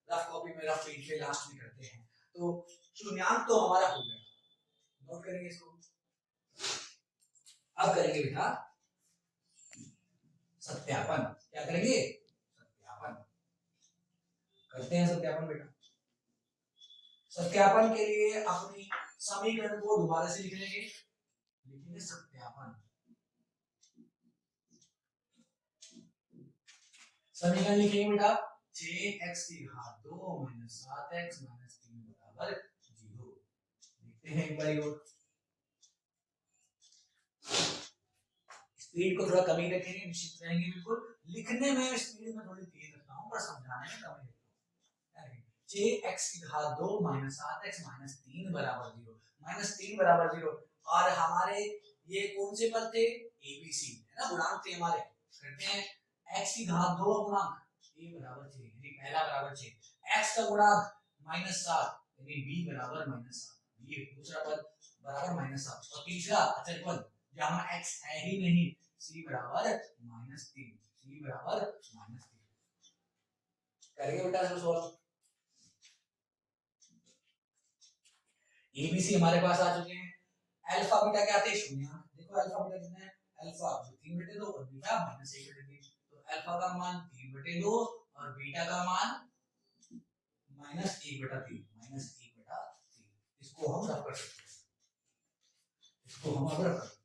रफ कॉपी में रफ पेज पे लास्ट में करते हैं। तो शून्यांक तो हमारा हो गया, नोट करेंगे इसको। अब करेंगे बेटा सत्यापन, क्या करेंगे, सत्यापन करते हैं, सत्यापन बेटा। सत्यापन के लिए अपनी समीकरण को दोबारा से लिख लेंगे, लिखेंगे सत्यापन। समीकरण लिखेंगे बेटा 6x⁻2 - 7x - 3 बराबर 0। देखते हैं एक बार और, स्पीड को थोड़ा कम ही रखेंगे, निश्चित रहेंगे बिल्कुल, लिखने में स्पीड में थोड़ी तेज रखता हूं पर समझाने में कम ही रखता हूं। 6x⁻2 - 7x - 3 बराबर 0, -3 बराबर 0। और हमारे ये कौन से पद थे, एबीसी है ना, गुणांक थे हमारे। करते हैं x⁻2 गुणांक a बराबर 6, यानी पहला बराबर 6, x का गुणांक -7 यानी b बराबर -7, b दूसरा पद बराबर -7, और तीसरा अचर पद जहां x है ही नहीं, c बराबर -3, c बराबर -3। करेंगे बेटा इसको सॉल्व। एबीसी हमारे पास आ चुके हैं, अल्फा बीटा क्या थे, शून्य। देखो अल्फा बीटा कितना है, अल्फा 3/2 और बीटा -1/3, तो अल्फा का मान 3/2 और बीटा का मान -1/3। इसको हम रख कर सकते हैं, इसको हम अब रख कर सकते हैं,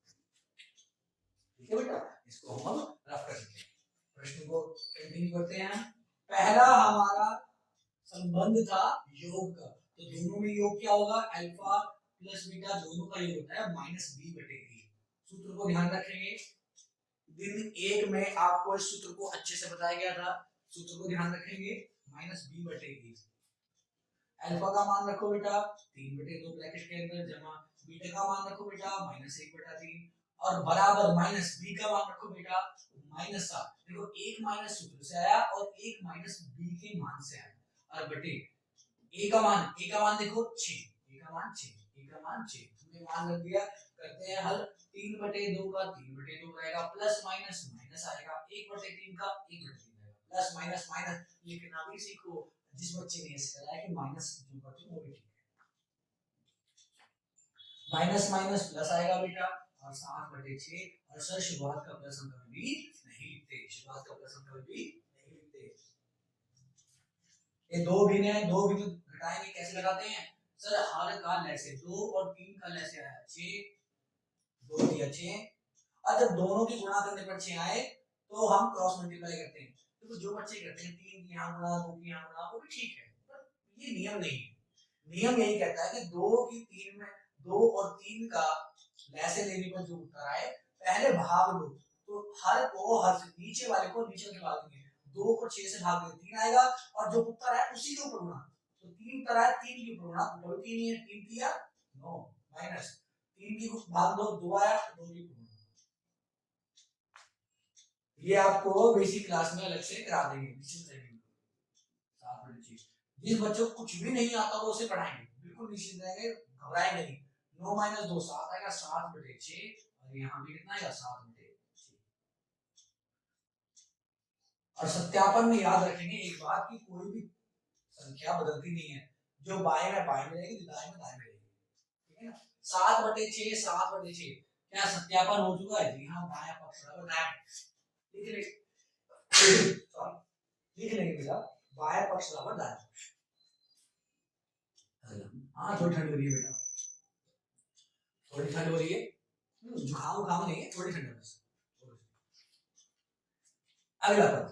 ठीक है बेटा, इसको हम अब रख कर सकते हैं। प्रश्न को कंटिन्यू करते हैं। पहला हमारा संबंध था योग का, तो दोनों में योग क्या होगा, अल्फा प्लस बीटा दोनों का योग होता है -b/a। सूत्र को ध्यान रखेंगे, दिन 1 में आपको इस सूत्र को अच्छे से बताया गया था, सूत्र को ध्यान रखेंगे, -b/a। अल्फा का मान रखो बेटा 3/2 ब्रैकेट के अंदर, जमा बीटा का मान रखो बेटा -1/3, और बराबर -b का मान रखो बेटा -7। देखो एक माइनस सूत्र से आया और एक माइनस b के मान से आया, और बटे a का मान देखो 6, a का मान 6, हमने मान रख दिया। करते हैं हल, 3/2 का 3/2 रहेगा, प्लस माइनस माइनस आएगा, 1/3 का 1/3 आएगा, प्लस माइनस माइनस लिखना भी सीखो, जिस बच्चे ने सिखाया कि माइनस जो करते वो भी ठीक है। माइनस माइनस प्लस आएगा बेटा, और 7/6। और सर शुरुआत का प्लस हम कभी भी नहीं लिखते, शुरुआत का प्लस हम कभी भी नहीं लिखते। ये दो भिन्न है, दो भिन्न घटाएंगे कैसे लगाते हैं सर, हर का लैसे 2 और 3 का लैसे आया 6, 2 दिया 6। और जब दोनों की गुणा करने पर 6 आए तो हम क्रॉस मल्टीप्लाई करते हैं। तो जो बच्चे करते हैं 3 की यहाँ गुणा 2 की यहाँ गुणा, वो भी ठीक है, पर ये नियम नहीं है। नियम यही कहता है कि 2 की 3 में 2 और 3 का लैसे लेने पर जो उत्तर आए पहले भाग दो, तो हर को हर से नीचे वाले को नीचे के भाग देंगे, 2 को 6 से भाग देंगे 3 आएगा, और जो उत्तर है उसी के ऊपर गुणा। तो 3 उत्तर है 3 के ऊपर गुणा, ऊपर 3 ही है, 3 किया 9 माइनस 3 की भाग दो 2 आया, 2 की गुणा। ये आपको बेसिक क्लास में अलग से करा देंगे, निश्चित रहेंगे। 7/6 जिस बच्चे को कुछ भी नहीं आता वो उसे पढ़ाएंगे, बिल्कुल निश्चित रहेंगे, घबराएंगे नहीं। 9 - 2 7 आएगा, 7/6, और यहाँ भी कितना आएगा 7/6। और सत्यापन में याद रखेंगे एक बात की कोई भी संख्या बदलती नहीं है, जो बाएं में बाएं में रहेगी, दाएं में दाएं में रहेगी, ठीक है ना। 7/6 7/6 क्या सत्यापन हो चुका है? जी हाँ, बायां पक्ष बराबर दायां, लिख लेंगे बेटा, बायां पक्ष बराबर दायां पक्ष। हाँ थोड़ी ठंड हो रही है बेटा, थोड़ी ठंड हो रही है, जुकाम उखाम नहीं है, थोड़ी ठंड है बस। अगला पद,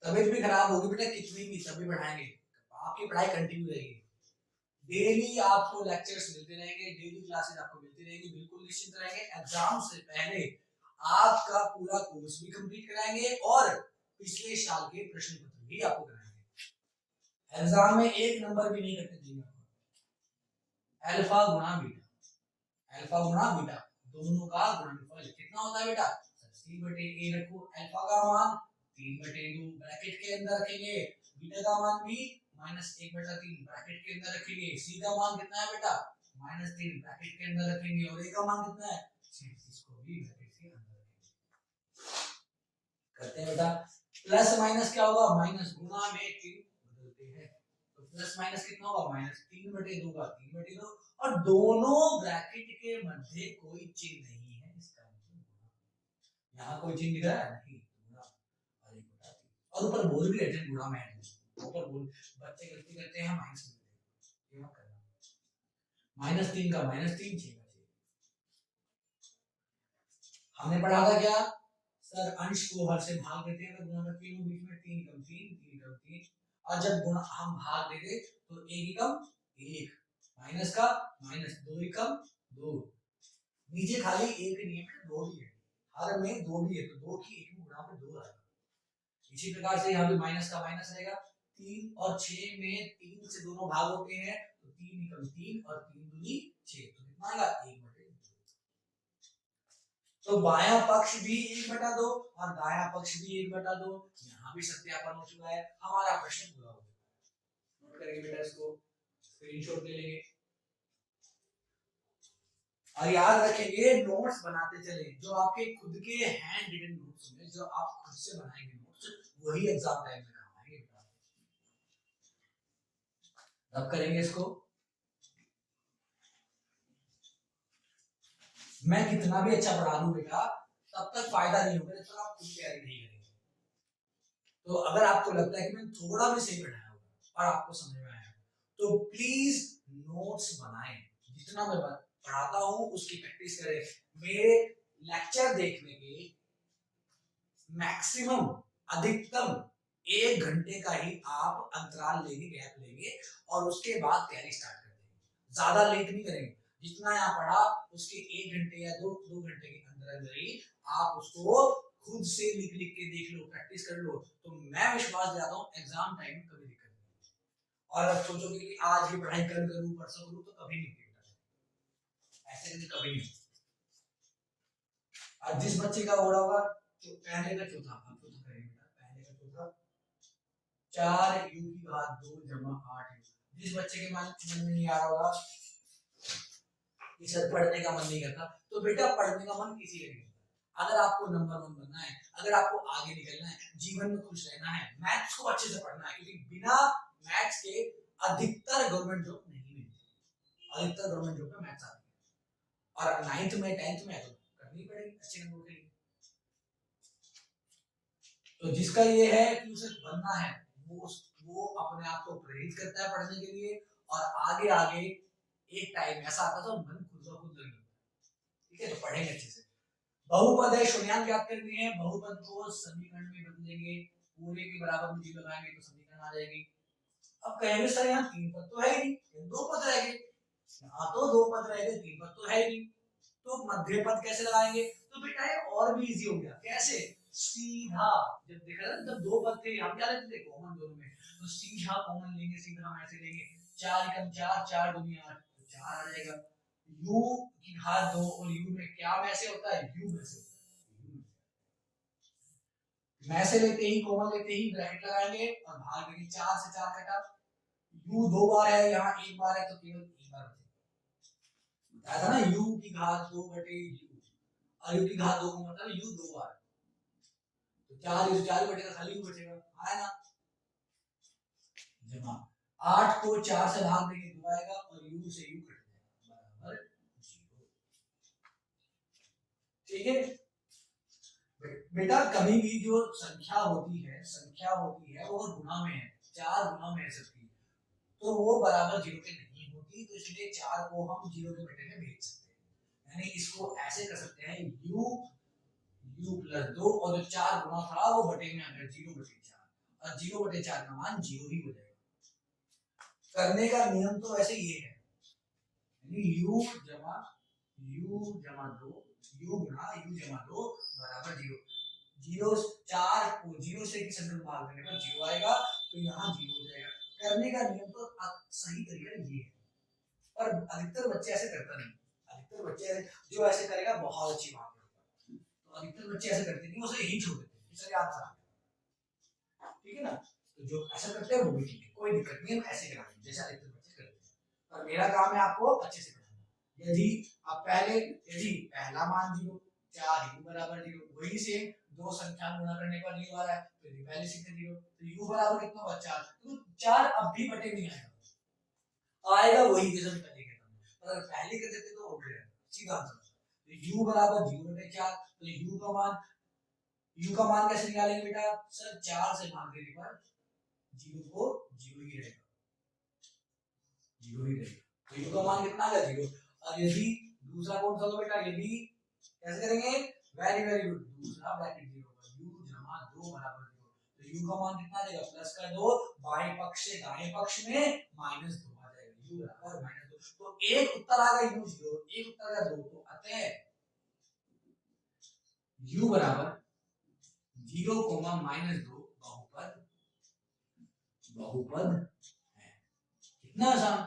तबीयत भी खराब होगी बेटा कितनी भी, तभी पढ़ाएंगे, आपकी पढ़ाई कंटिन्यू रहेगी। डेली आपको लेक्चर्स मिलते रहेंगे, डेली क्लासेस आपको मिलती रहेंगी, बिल्कुल निश्चिंत रहेंगे। एग्जाम से पहले आपका पूरा कोर्स भी कंप्लीट कराएंगे और पिछले साल के प्रश्न पत्र भी आपको कराएंगे। एग्जाम में एक नंबर भी नहीं कटने देंगे आपको। अल्फा गुणा बीटा, अल्फा गुणा बीटा दोनों का गुणनफल कितना होता है बेटा? 3/a रखो, अल्फा का मान 3/2 ब्रैकेट के अंदर रखेंगे, बीटा का मान भी -1/3 ब्रैकेट के अंदर रखेंगे, सी का मान कितना है बेटा? -3 ब्रैकेट के अंदर रखेंगे, और ए का मान कितना है? 6, इसको भी ब्रैकेट के अंदर रखेंगे। करते हैं बेटा, प्लस माइनस क्या होगा? माइनस, गुणा में चिन्ह बदलते हैं, तो प्लस माइनस कितना होगा? -3/2 का 3/2, और दोनों ब्रैकेट के मध्य कोई चिन्ह नहीं है, इसका मतलब यहाँ कोई चिन्ह दिख रहा है नहीं, और ऊपर बोल भी रहते हैं गुणा में, ऊपर बोल, बच्चे गलती करते हैं माइनस में, ये मत करना। -3 का -3, 6 का 6। हमने पढ़ा था क्या सर, अंश को हर से भाग देते हैं तो गुणा में तीनों बीच में 3 कम 3 3 कम 3, और जब गुणा हम भाग देते तो 1 कम 1, माइनस का माइनस, 2 कम 2, नीचे खाली एक नहीं है, 2 ही है, हर में 2 भी है, तो 2 की 1 गुणा में 2 आएगा। इसी प्रकार से यहाँ भी माइनस का माइनस रहेगा, 3 और 6 में 3 से दोनों भाग होते हैं, तो 3 निकल 3 और 3 दूनी 6, तो कितना आएगा? 1/2। तो बायां पक्ष भी 1/2 और दायां पक्ष भी 1/2, यहाँ भी सत्यापन हो चुका है, हमारा प्रश्न पूरा हो गया। नोट करेंगे बेटा, इसको स्क्रीनशॉट ले लेंगे और याद रखेंगे, नोट्स बनाते चले, जो आपके खुद के हैंड रिटन नोट्स होंगे, जो आप खुद से बनाएंगे नोट्स, वही एग्जाम टाइम में काम आएंगे बेटा। अब करेंगे इसको, मैं कितना भी अच्छा पढ़ा दूं बेटा, तब तक फायदा नहीं होगा जब तक आप खुद तैयारी नहीं करेंगे। तो अगर आपको लगता है कि मैंने थोड़ा भी सही पढ़ाया होगा और आपको समझ में आया, तो प्लीज नोट्स बनाएं, जितना मैं पढ़ाता हूं उसकी प्रैक्टिस करें। मेरे लेक्चर देखने के मैक्सिमम, अधिकतम 1 घंटे का ही आप अंतराल लेंगे, गैप लेंगे, और उसके बाद तैयारी स्टार्ट कर देंगे, ज्यादा लेट नहीं करेंगे। जितना यहाँ पढ़ा उसके 1 घंटे या 2 घंटे के अंदर ही आप उसको खुद से लिख लिख के देख लो, प्रैक्टिस कर लो, तो मैं विश्वास दिलाता हूँ एग्जाम टाइम में कभी दिक्कत नहीं। और अब सोचोगे कि आज ही पढ़ाई कल करूँ परसों करूँ, तो कभी नहीं, ऐसे कभी नहीं। और जिस बच्चे का हो रहा होगा पहले का चौथा, चौथा करेंगे बेटा, पहले का चौथा 4 u की घात 2 जमा 8। जिस बच्चे के मन में नहीं आ रहा होगा कि सर पढ़ने का मन नहीं करता, तो बेटा पढ़ने का मन किसी का नहीं करता। अगर आपको नंबर 1 बनना है, अगर आपको आगे निकलना है, जीवन में खुश रहना है, मैथ्स को अच्छे से पढ़ना है, क्योंकि बिना मैथ्स के अधिकतर गवर्नमेंट जॉब नहीं मिलती, अधिकतर गवर्नमेंट जॉब में मैथ्स आती है। और 9th में 10th में तो करनी पड़ेगी अच्छे नंबर के लिए। तो जिसका ये है कि उसे बनना है वो अपने आप को प्रेरित करता है पढ़ने के लिए, और आगे आगे एक टाइम ऐसा आता है तो मन खुद ब खुद लगेगा। ठीक है, तो पढ़ेंगे अच्छे से। बहुपद है, शून्यांक ज्ञात करनी है। बहुपद को समीकरण में बदलेंगे, पूरे के बराबर में जीरो लगाएंगे तो समीकरण आ जाएगी। अब कहेंगे सर यहाँ 3 पद तो है ही नहीं, 2 पद रह गए। यहाँ तो 2 पद रह गए, 3 पद तो है ही नहीं, तो मध्य पद कैसे लगाएंगे? तो बेटा ये और भी इजी हो गया। कैसे? सीधा, जब देखा ना तब 2 पद थे, हम क्या लेते थे कॉमन दोनों में, तो सीधा कॉमन लेंगे, सीधा हम ऐसे लेंगे 4 एकम 4, 4 दूनी 8, तो 4 आ जाएगा। u की घात 2 और u में क्या में से होता है? u में से होता है। में से लेते ही, कॉमन लेते ही ब्रैकेट लगाएंगे और भाग देंगे, 4 से 4 कटा, u 2 बार है, यहाँ 1 बार है, तो केवल 1 बार बचेगा। बताया था ना u की घात 2 बटे u, और u की घात 2 का मतलब u 2 बार, तो 4 u से 4 बटेगा, खाली u बचेगा, आया ना। जमा 8 को 4 से भाग देंगे 2 आएगा, और u से u कट जाएगा, बराबर 0। ठीक है बेटा, कभी भी जो संख्या होती है वो गुणा में है, 4 गुणा में है सबकी, तो वो बराबर 0 के नहीं होती, तो इसलिए 4 को हम 0 के बेटे में भेज सकते हैं। यानी इसको ऐसे कर सकते हैं, u प्लस 2 और जो 4 गुणा था वो बटे में आ गया 0 बटे 4, और 0 बटे 4 का मान 0 ही हो जाएगा। करने का नियम तो वैसे ये है, यानी u जमा 2, u गुणा u जमा 2 बराबर 0। 4 को 0 से किसी संख्या भाग देने पर 0 आएगा, तो यहाँ 0 हो जाएगा। करने का नियम तो सही तरीका ये है, पर अधिकतर बच्चे ऐसे करते नहीं। अधिकतर बच्चे जो ऐसे करेगा बहुत अच्छी बात है, तो अधिकतर बच्चे ऐसे करते नहीं, उसे यही छोड़ देते हैं, याद था। ठीक है ना, तो जो ऐसा करते हैं वो भी ठीक है, कोई दिक्कत नहीं, हम ऐसे कराएंगे जैसे अधिकतर बच्चे करते हैं, पर मेरा काम है आपको अच्छे से कराना। यदि आप पहला मान 0, 4 u बराबर 0, वही से दो संख्या गुणा करने पर 0 आ रहा है, तो ये पहले से 0, तो u बराबर कितना होगा? 4, तो 4 अब भी बटे नहीं आएगा वही जैसे हम पहले कहता हूं, अगर पहले कर देते तो उल्ट जाएगा, सीधा आंसर। तो u बराबर 0 बटे 4, तो u का मान कैसे निकालेंगे बेटा? सर 4 से भाग देने पर 0 को 0 ही रहेगा, 0 ही रहेगा, तो u का मान कितना आ गया? 0। और यदि दूसरा कौन सा होगा बेटा? यदि कैसे करेंगे? वेरी गुड, दूसरा ब्रैकेट 0 होगा, u जमा 2 बराबर 0, तो u का मान कितना आ जाएगा? प्लस का 2, बाएं पक्ष से दाएं पक्ष में माइनस 2 आ जाएगा, u बराबर -2। तो एक उत्तर आ गया u 0, एक उत्तर आ गया 2, तो अतः u बराबर 0, -2 बहुपद है। कितना आसान,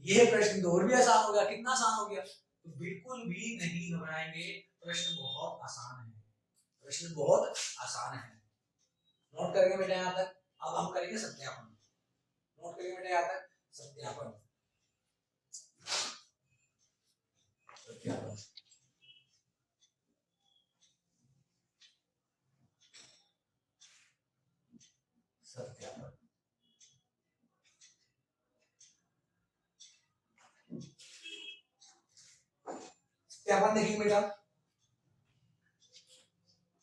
ये प्रश्न तो और भी आसान हो गया। कितना आसान हो गया, तो बिल्कुल भी नहीं घबराएंगे, प्रश्न बहुत आसान है, प्रश्न बहुत आसान है। नोट करेंगे बेटा यहाँ तक। अब हम करेंगे सत्यापन, नोट करेंगे बेटा यहाँ तक, सत्यापन। सत्यापन सत्यापन सत्यापन देखिए बेटा,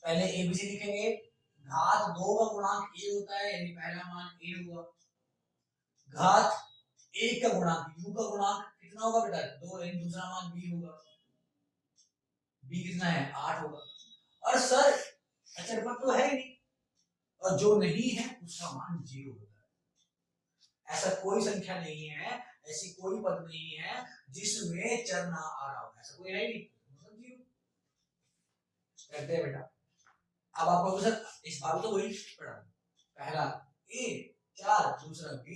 पहले एबीसी लिखेंगे। घात 2 का गुणांक a होता है, यानी पहला मान a हुआ। घात 1 का गुणांक u का गुणांक कितना होगा बेटा? 2, यानी दूसरा मान b होगा। b कितना है? 8 होगा। और सर अचरपद तो है ही नहीं, और जो नहीं है उसका मान 0 होता है। ऐसा कोई संख्या नहीं है, ऐसी कोई पद नहीं है जिसमें चर ना आ रहा हो, ऐसा कोई है ही नहीं, मतलब 0 करते हैं बेटा। अब आपको सर इस बार तो वही पढ़ा, पहला a 4, दूसरा b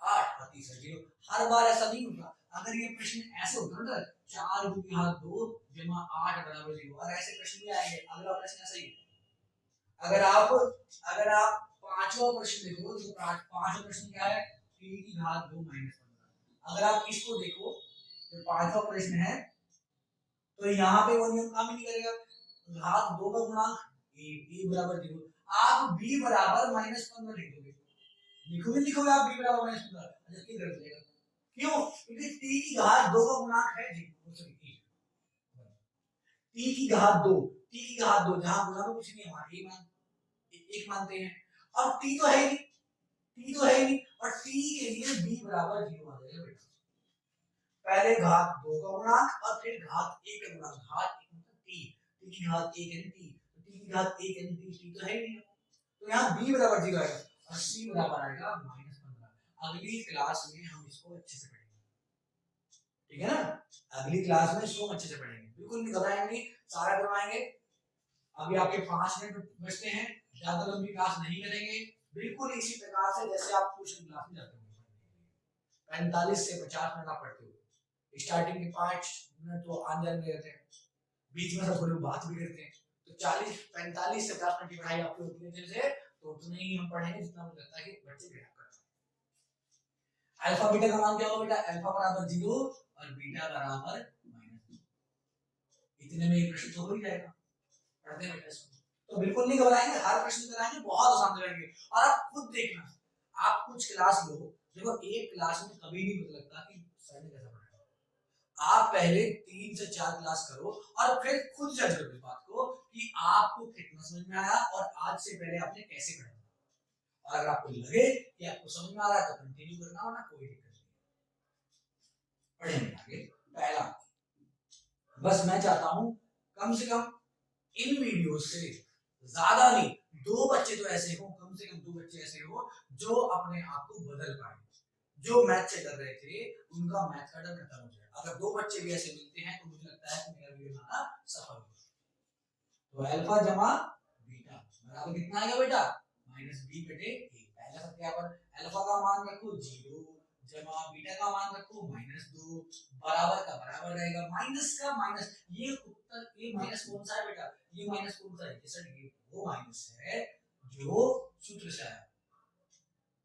8 और तीसरा 0। हर बार ऐसा नहीं होता। अगर ये प्रश्न ऐसे होता ना 4 2 जमा 8 बराबर 0, और ऐसे प्रश्न भी आएंगे। अगला प्रश्न ऐसा ही, अगर आप पांचवा प्रश्न देखो तो पांचवा प्रश्न क्या है? 3 की घात 2 -15। अगर आप इसको देखो तो पांचवा प्रश्न है, तो यहाँ पे वो नियम काम ही नहीं करेगा। घात 2 का गुणांक a बराबर 0, आप b बराबर -15 लिख दोगे, लिखोगे आप b बराबर -15, अच्छा क्या कर देगा? क्यों? क्योंकि t की घात 2 का गुणांक है जी, t की घात 2, t की घात 2 जहां गुणा में कुछ नहीं है वहां एक मानते हैं। अब t तो है ही नहीं, t तो है ही नहीं, और t के लिए b बराबर 0 आ जाएगा बेटा। पहले घात 2 का गुणांक और फिर घात 1 का गुणांक, घात 1 मतलब t, t की घात 1 यानी t, तो t की घात 1 यानी t तो है ही नहीं, तो यहाँ b बराबर 0 आएगा और c बराबर आएगा -15। अगली क्लास में हम इसको अच्छे से पढ़ेंगे, ठीक है ना? अगली क्लास में इसको अच्छे से पढ़ेंगे, बिल्कुल नहीं घबराएंगे, सारा करवाएंगे। अभी आपके 5 मिनट बचते हैं, ज्यादा लंबी क्लास नहीं करेंगे, बिल्कुल इसी प्रकार से जैसे आप ट्यूशन क्लास में जाते हो। 45 से 50 मिनट आप पढ़ते हो, स्टार्टिंग के 5 मिनट तो आने जाने में रहते हैं, बीच में सब थोड़ी बात भी करते हैं, तो 45 से 50 मिनट की पढ़ाई आपकी होती है जैसे, तो उतना ही हम पढ़ेंगे जितना मुझे लगता है कि बच्चे ग्रहण कर सकते हैं। अल्फा बीटा का मान क्या होगा बेटा? अल्फा बराबर 0 और बीटा बराबर -2, इतने में ये प्रश्न तो हो ही जाएगा। पढ़ते हैं बेटा इसको, तो बिल्कुल नहीं घबराएंगे, हर प्रश्न कराएंगे, बहुत आसान रहेंगे। और आप खुद देखना, आप कुछ क्लास लो, देखो एक क्लास में कभी नहीं पता लगता कि सर ने कैसा पढ़ाया। आप पहले 3 से 4 क्लास करो और फिर खुद जज करो इस बात को कि आपको कितना समझ में आया और आज से पहले आपने कैसे पढ़ा। और अगर आपको लगे कि आपको समझ में आ रहा है तो कंटिन्यू करना, वरना कोई दिक्कत नहीं। पढ़ेंगे आगे। पहला, बस मैं चाहता हूं कम से कम इन वीडियो से ज्यादा नहीं, 2 बच्चे तो ऐसे हो, कम से कम 2 बच्चे ऐसे हो जो अपने आप को बदल पाए, जो मैथ से डर रहे थे उनका मैथ का डर खत्म हो जाए। अगर 2 बच्चे भी ऐसे मिलते हैं तो मुझे लगता है कि मेरा वीडियो बनाना सफल होगा। तो अल्फा जमा बीटा बराबर कितना आएगा बेटा? -b/a। पहला सत्यापन, अल्फा का मान रखो 0 जमा बीटा का मान रखो -2, बराबर का बराबर रहेगा, माइनस का माइनस। ये उत्तर, ये माइनस कौन सा है बेटा? ये माइनस कौन सा है? सर ये वो माइनस है जो सूत्र से आया।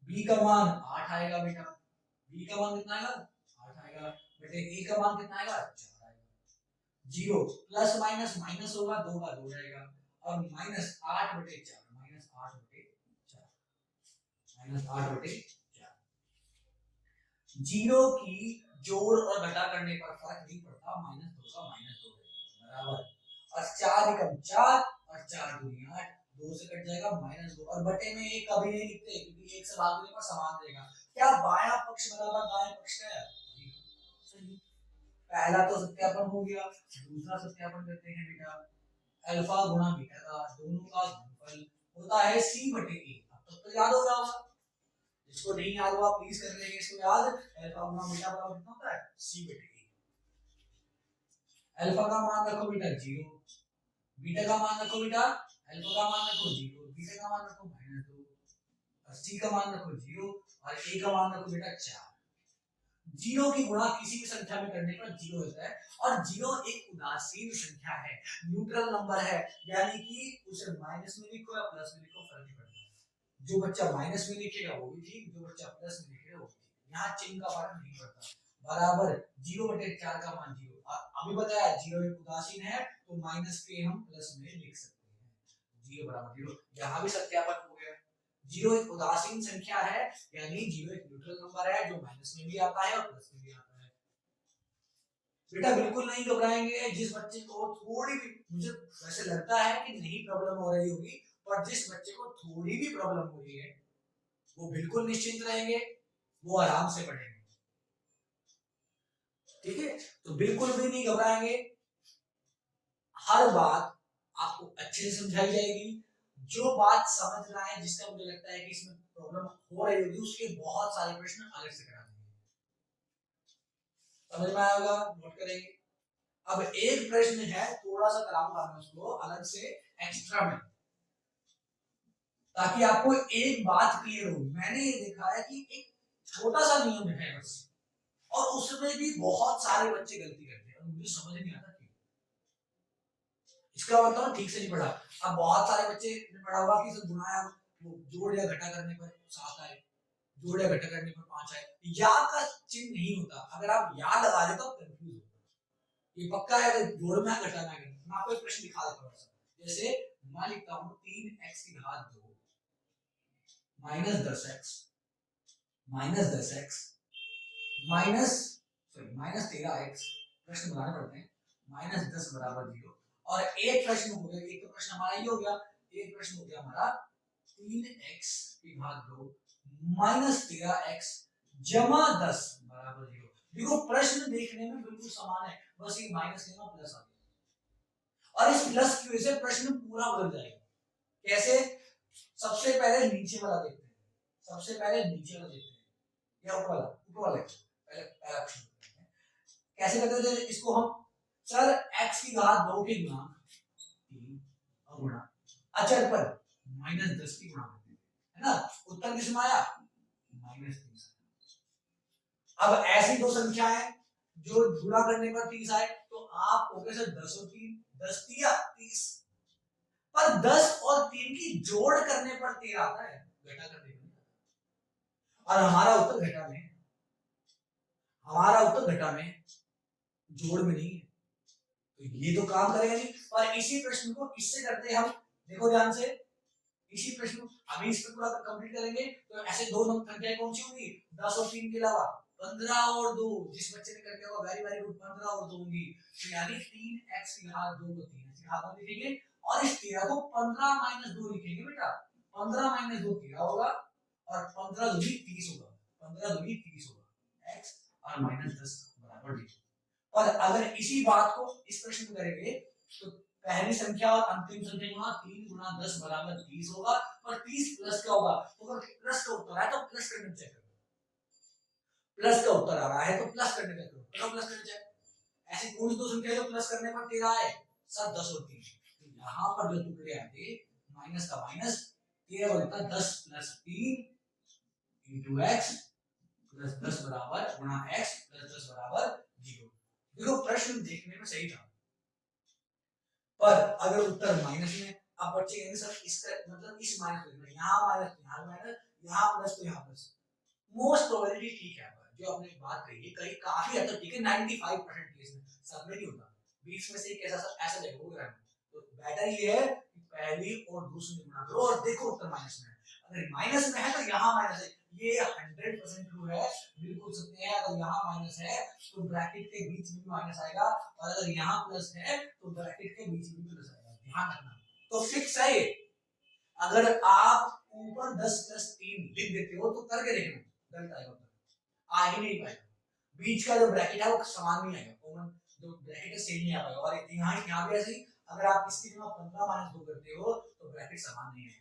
b का मान 8 आएगा बेटा, b का मान कितना आएगा? 8 आएगा बेटे। a का मान कितना आएगा? 4 आएगा। 0 प्लस माइनस माइनस होगा, 2 का 2 रहेगा, और -8/4, -8/4। 0 की जोड़ और घटा करने पर फर्क नहीं पड़ता, -2 का -2 बराबर, और 4 एकम 4 और 4 दूनी 8, 2 से कट जाएगा -2, और बटे में एक कभी नहीं लिखते क्योंकि एक से भाग देने पर समान रहेगा। क्या बायां पक्ष बराबर दायां पक्ष का है? सही। पहला तो सत्यापन हो गया, दूसरा सत्यापन करते हैं बेटा। अल्फा गुणा बीटा का दोनों का गुणनफल होता है c/a। अब तक तो याद हो रहा होगा, जिसको नहीं याद हुआ प्लीज कर लेंगे इसको याद। अल्फा गुणा बीटा बराबर कितना होता है? c/a। अल्फा का मान रखो बेटा 0, बीटा का मान रखो बेटा, अल्फा का मान रखो 0, बीटा का मान रखो -2, और c का मान रखो 0 और a का मान रखो बेटा 4। 0 की गुणा किसी भी संख्या में करने पर 0 होता है, और 0 एक उदासीन संख्या है, न्यूट्रल नंबर है, यानी कि उसे माइनस में लिखो या प्लस में लिखो फर्क नहीं पड़ता। जो बच्चा माइनस में लिखेगा वो भी ठीक, जो बच्चा प्लस में लिखेगा वो भी ठीक, यहाँ चिन्ह का फर्क नहीं पड़ता। बराबर 0/4 का मान 0। अभी बताया 0 एक उदासीन है तो माइनस के हम प्लस में लिख सकते हैं, 0 बराबर 0। यहाँ भी सत्यापन हो गया, 0 एक उदासीन संख्या है, यानी 0 एक न्यूट्रल नंबर है जो माइनस में भी आता है और प्लस में भी आता है। बेटा बिल्कुल नहीं घबराएंगे, जिस बच्चे को थोड़ी भी, मुझे वैसे लगता है कि नहीं प्रॉब्लम हो रही होगी, पर जिस बच्चे को थोड़ी भी प्रॉब्लम हो रही है वो बिल्कुल निश्चिंत रहेंगे, वो आराम से पढ़ेंगे, ठीक है? तो बिल्कुल भी नहीं घबराएंगे, हर बात आपको अच्छे से समझाई जाएगी। जो बात समझ रहा है, जिसका मुझे लगता है कि इसमें प्रॉब्लम हो रही होगी, उसके बहुत सारे प्रश्न अलग से करा देंगे। समझ में आएगा? नोट करेंगे। अब एक प्रश्न है, थोड़ा सा कराऊंगा मैं उसको अलग से एक्स्ट्रा में, ताकि आपको एक बात क्लियर हो। मैंने ये देखा है कि एक छोटा सा नियम है बस, और उसमें भी बहुत सारे बच्चे गलती करते हैं और मुझे समझ नहीं आता क्यों। इसका मतलब ठीक से नहीं पढ़ा। अब बहुत सारे बच्चे ने पढ़ा होगा कि सब गुणा वो जोड़ या घटा करने पर 7 आए, जोड़ या घटा करने पर 5 आए, या का चिन्ह नहीं होता। अगर आप या लगा दे तो कंफ्यूज हो, ये पक्का है कि जोड़ में घटा ना करें। मैं आपको एक प्रश्न दिखा देता हूं, जैसे मैं लिखता हूं 3x की घात 2 -10x माइनस माइनस 13x, प्रश्न बनाने पड़ते हैं, माइनस 10 बराबर 0। और एक प्रश्न हो गया, एक तो प्रश्न हमारा ये हो गया, एक प्रश्न हो गया हमारा 3x की घात 2 माइनस 13x जमा 10 बराबर 0। देखो प्रश्न देखने में बिल्कुल समान है, बस ये माइनस लेना प्लस आ गया, और इस प्लस की वजह से प्रश्न पूरा बदल जाएगा। कैसे? सबसे पहले नीचे वाला देखते हैं, सबसे पहले नीचे वाला देखते हैं, या ऊपर वाला, ऊपर वाला पहले पहला ऑप्शन कैसे करते थे इसको हम? सर x की घात 2 के गुणा 3 और गुणा अचर पर माइनस 10 की गुणा करते हैं, है ना? उत्तर किस में आया? माइनस 30। अब ऐसी दो संख्याएं जो गुणा करने पर 30 आए, तो आप कहोगे सर 10 और 3, 10 दिया 30, पर 10 और 3 की जोड़ करने पर 13 आता है, घटा करने पर नहीं आता। और हमारा उत्तर घटा में, हमारा उत्तर घटा में, जोड़ में नहीं है, तो ये तो काम करेगा नहीं। और इसी प्रश्न को इससे करते हैं हम, देखो ध्यान से, इसी प्रश्न अभी इस पे पूरा कंप्लीट करेंगे, तो ऐसे दो संख्याएं कौन सी होंगी? 10 और 3 के अलावा 15 और 2, जिस बच्चे ने करके होगा वेरी वेरी गुड, 15 और 2 होंगी, तो यानी 3x की घात 2 को 3 की घात 2 लिखेंगे, और इस 13 को 15 माइनस 2 लिखेंगे बेटा, 15 माइनस 2 13 होगा, और 15 दूनी 30 होगा, 15 दूनी 30 होगा, x और माइनस 10 बराबर 0। और अगर इसी बात को इस प्रश्न में करेंगे, तो पहली संख्या और अंतिम संख्या गुणा 3 गुणा 10 बराबर 30 होगा, और 30 प्लस क्या होगा? तो अगर प्लस का उत्तर आया तो प्लस करने चेक करो, प्लस का उत्तर आ रहा है तो प्लस करने चेक करो, करो प्लस करने चेक। ऐसी कौन सी दो संख्या जो प्लस करने पर 13 है? सर 10 और 3। तो यहां पर जो टुकड़े आते माइनस का माइनस, 13 होता 10 प्लस 3 इनटू x प्लस 10 बराबर गुणा x प्लस 10 बराबर 0। देखो प्रश्न देखने में सही था, पर अगर उत्तर माइनस में, अब बच्चे कहेंगे सर इसका मतलब इस माइनस को यहाँ माइनस, यहाँ माइनस, यहाँ प्लस तो यहाँ प्लस। मोस्ट प्रोबेबिलिटी ठीक है, जो आपने बात कही है कहीं काफी हद तक ठीक है, 95% केस में, सब में नहीं होता, 20 में से एक ऐसा ऐसा लगेगा। तो बेटर ये है कि पहली और दूसरी गुणा करो और देखो उत्तर माइनस में है, अगर माइनस में है तो यहाँ माइनस है, ये 100% ट्रू है, बिल्कुल सत्य है। अगर यहाँ माइनस है तो ब्रैकेट के बीच में माइनस आएगा, और अगर यहाँ प्लस है तो ब्रैकेट के बीच में प्लस आएगा, ध्यान रखना। तो फिक्स है ये, अगर आप ऊपर 10 प्लस 3 लिख देते हो तो करके देखना, गलत आएगा, आ ही नहीं पाएगा, बीच का जो ब्रैकेट है वो समान नहीं आएगा, कॉमन जो ब्रैकेट है सेम नहीं आ पाएगा। और यहाँ भी ऐसे ही, अगर आप इसकी जगह 15 माइनस 2 करते हो तो ब्रैकेट समान नहीं आएगा,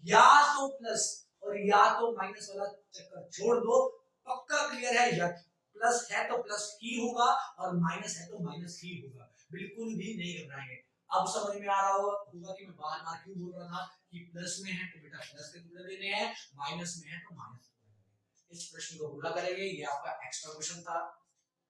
या तो प्लस और या तो माइनस वाला चक्कर छोड़ दो, पक्का क्लियर है, या प्लस है तो प्लस ही होगा और माइनस है तो माइनस ही होगा, बिल्कुल भी नहीं घबराएंगे। अब समझ में आ रहा होगा कि मैं बार बार क्यों बोल रहा था कि प्लस में है तो बेटा प्लस के टुकड़े देने हैं, माइनस में है तो माइनस। इस प्रश्न को पूरा करेंगे, ये आपका एक्स्ट्रा क्वेश्चन था।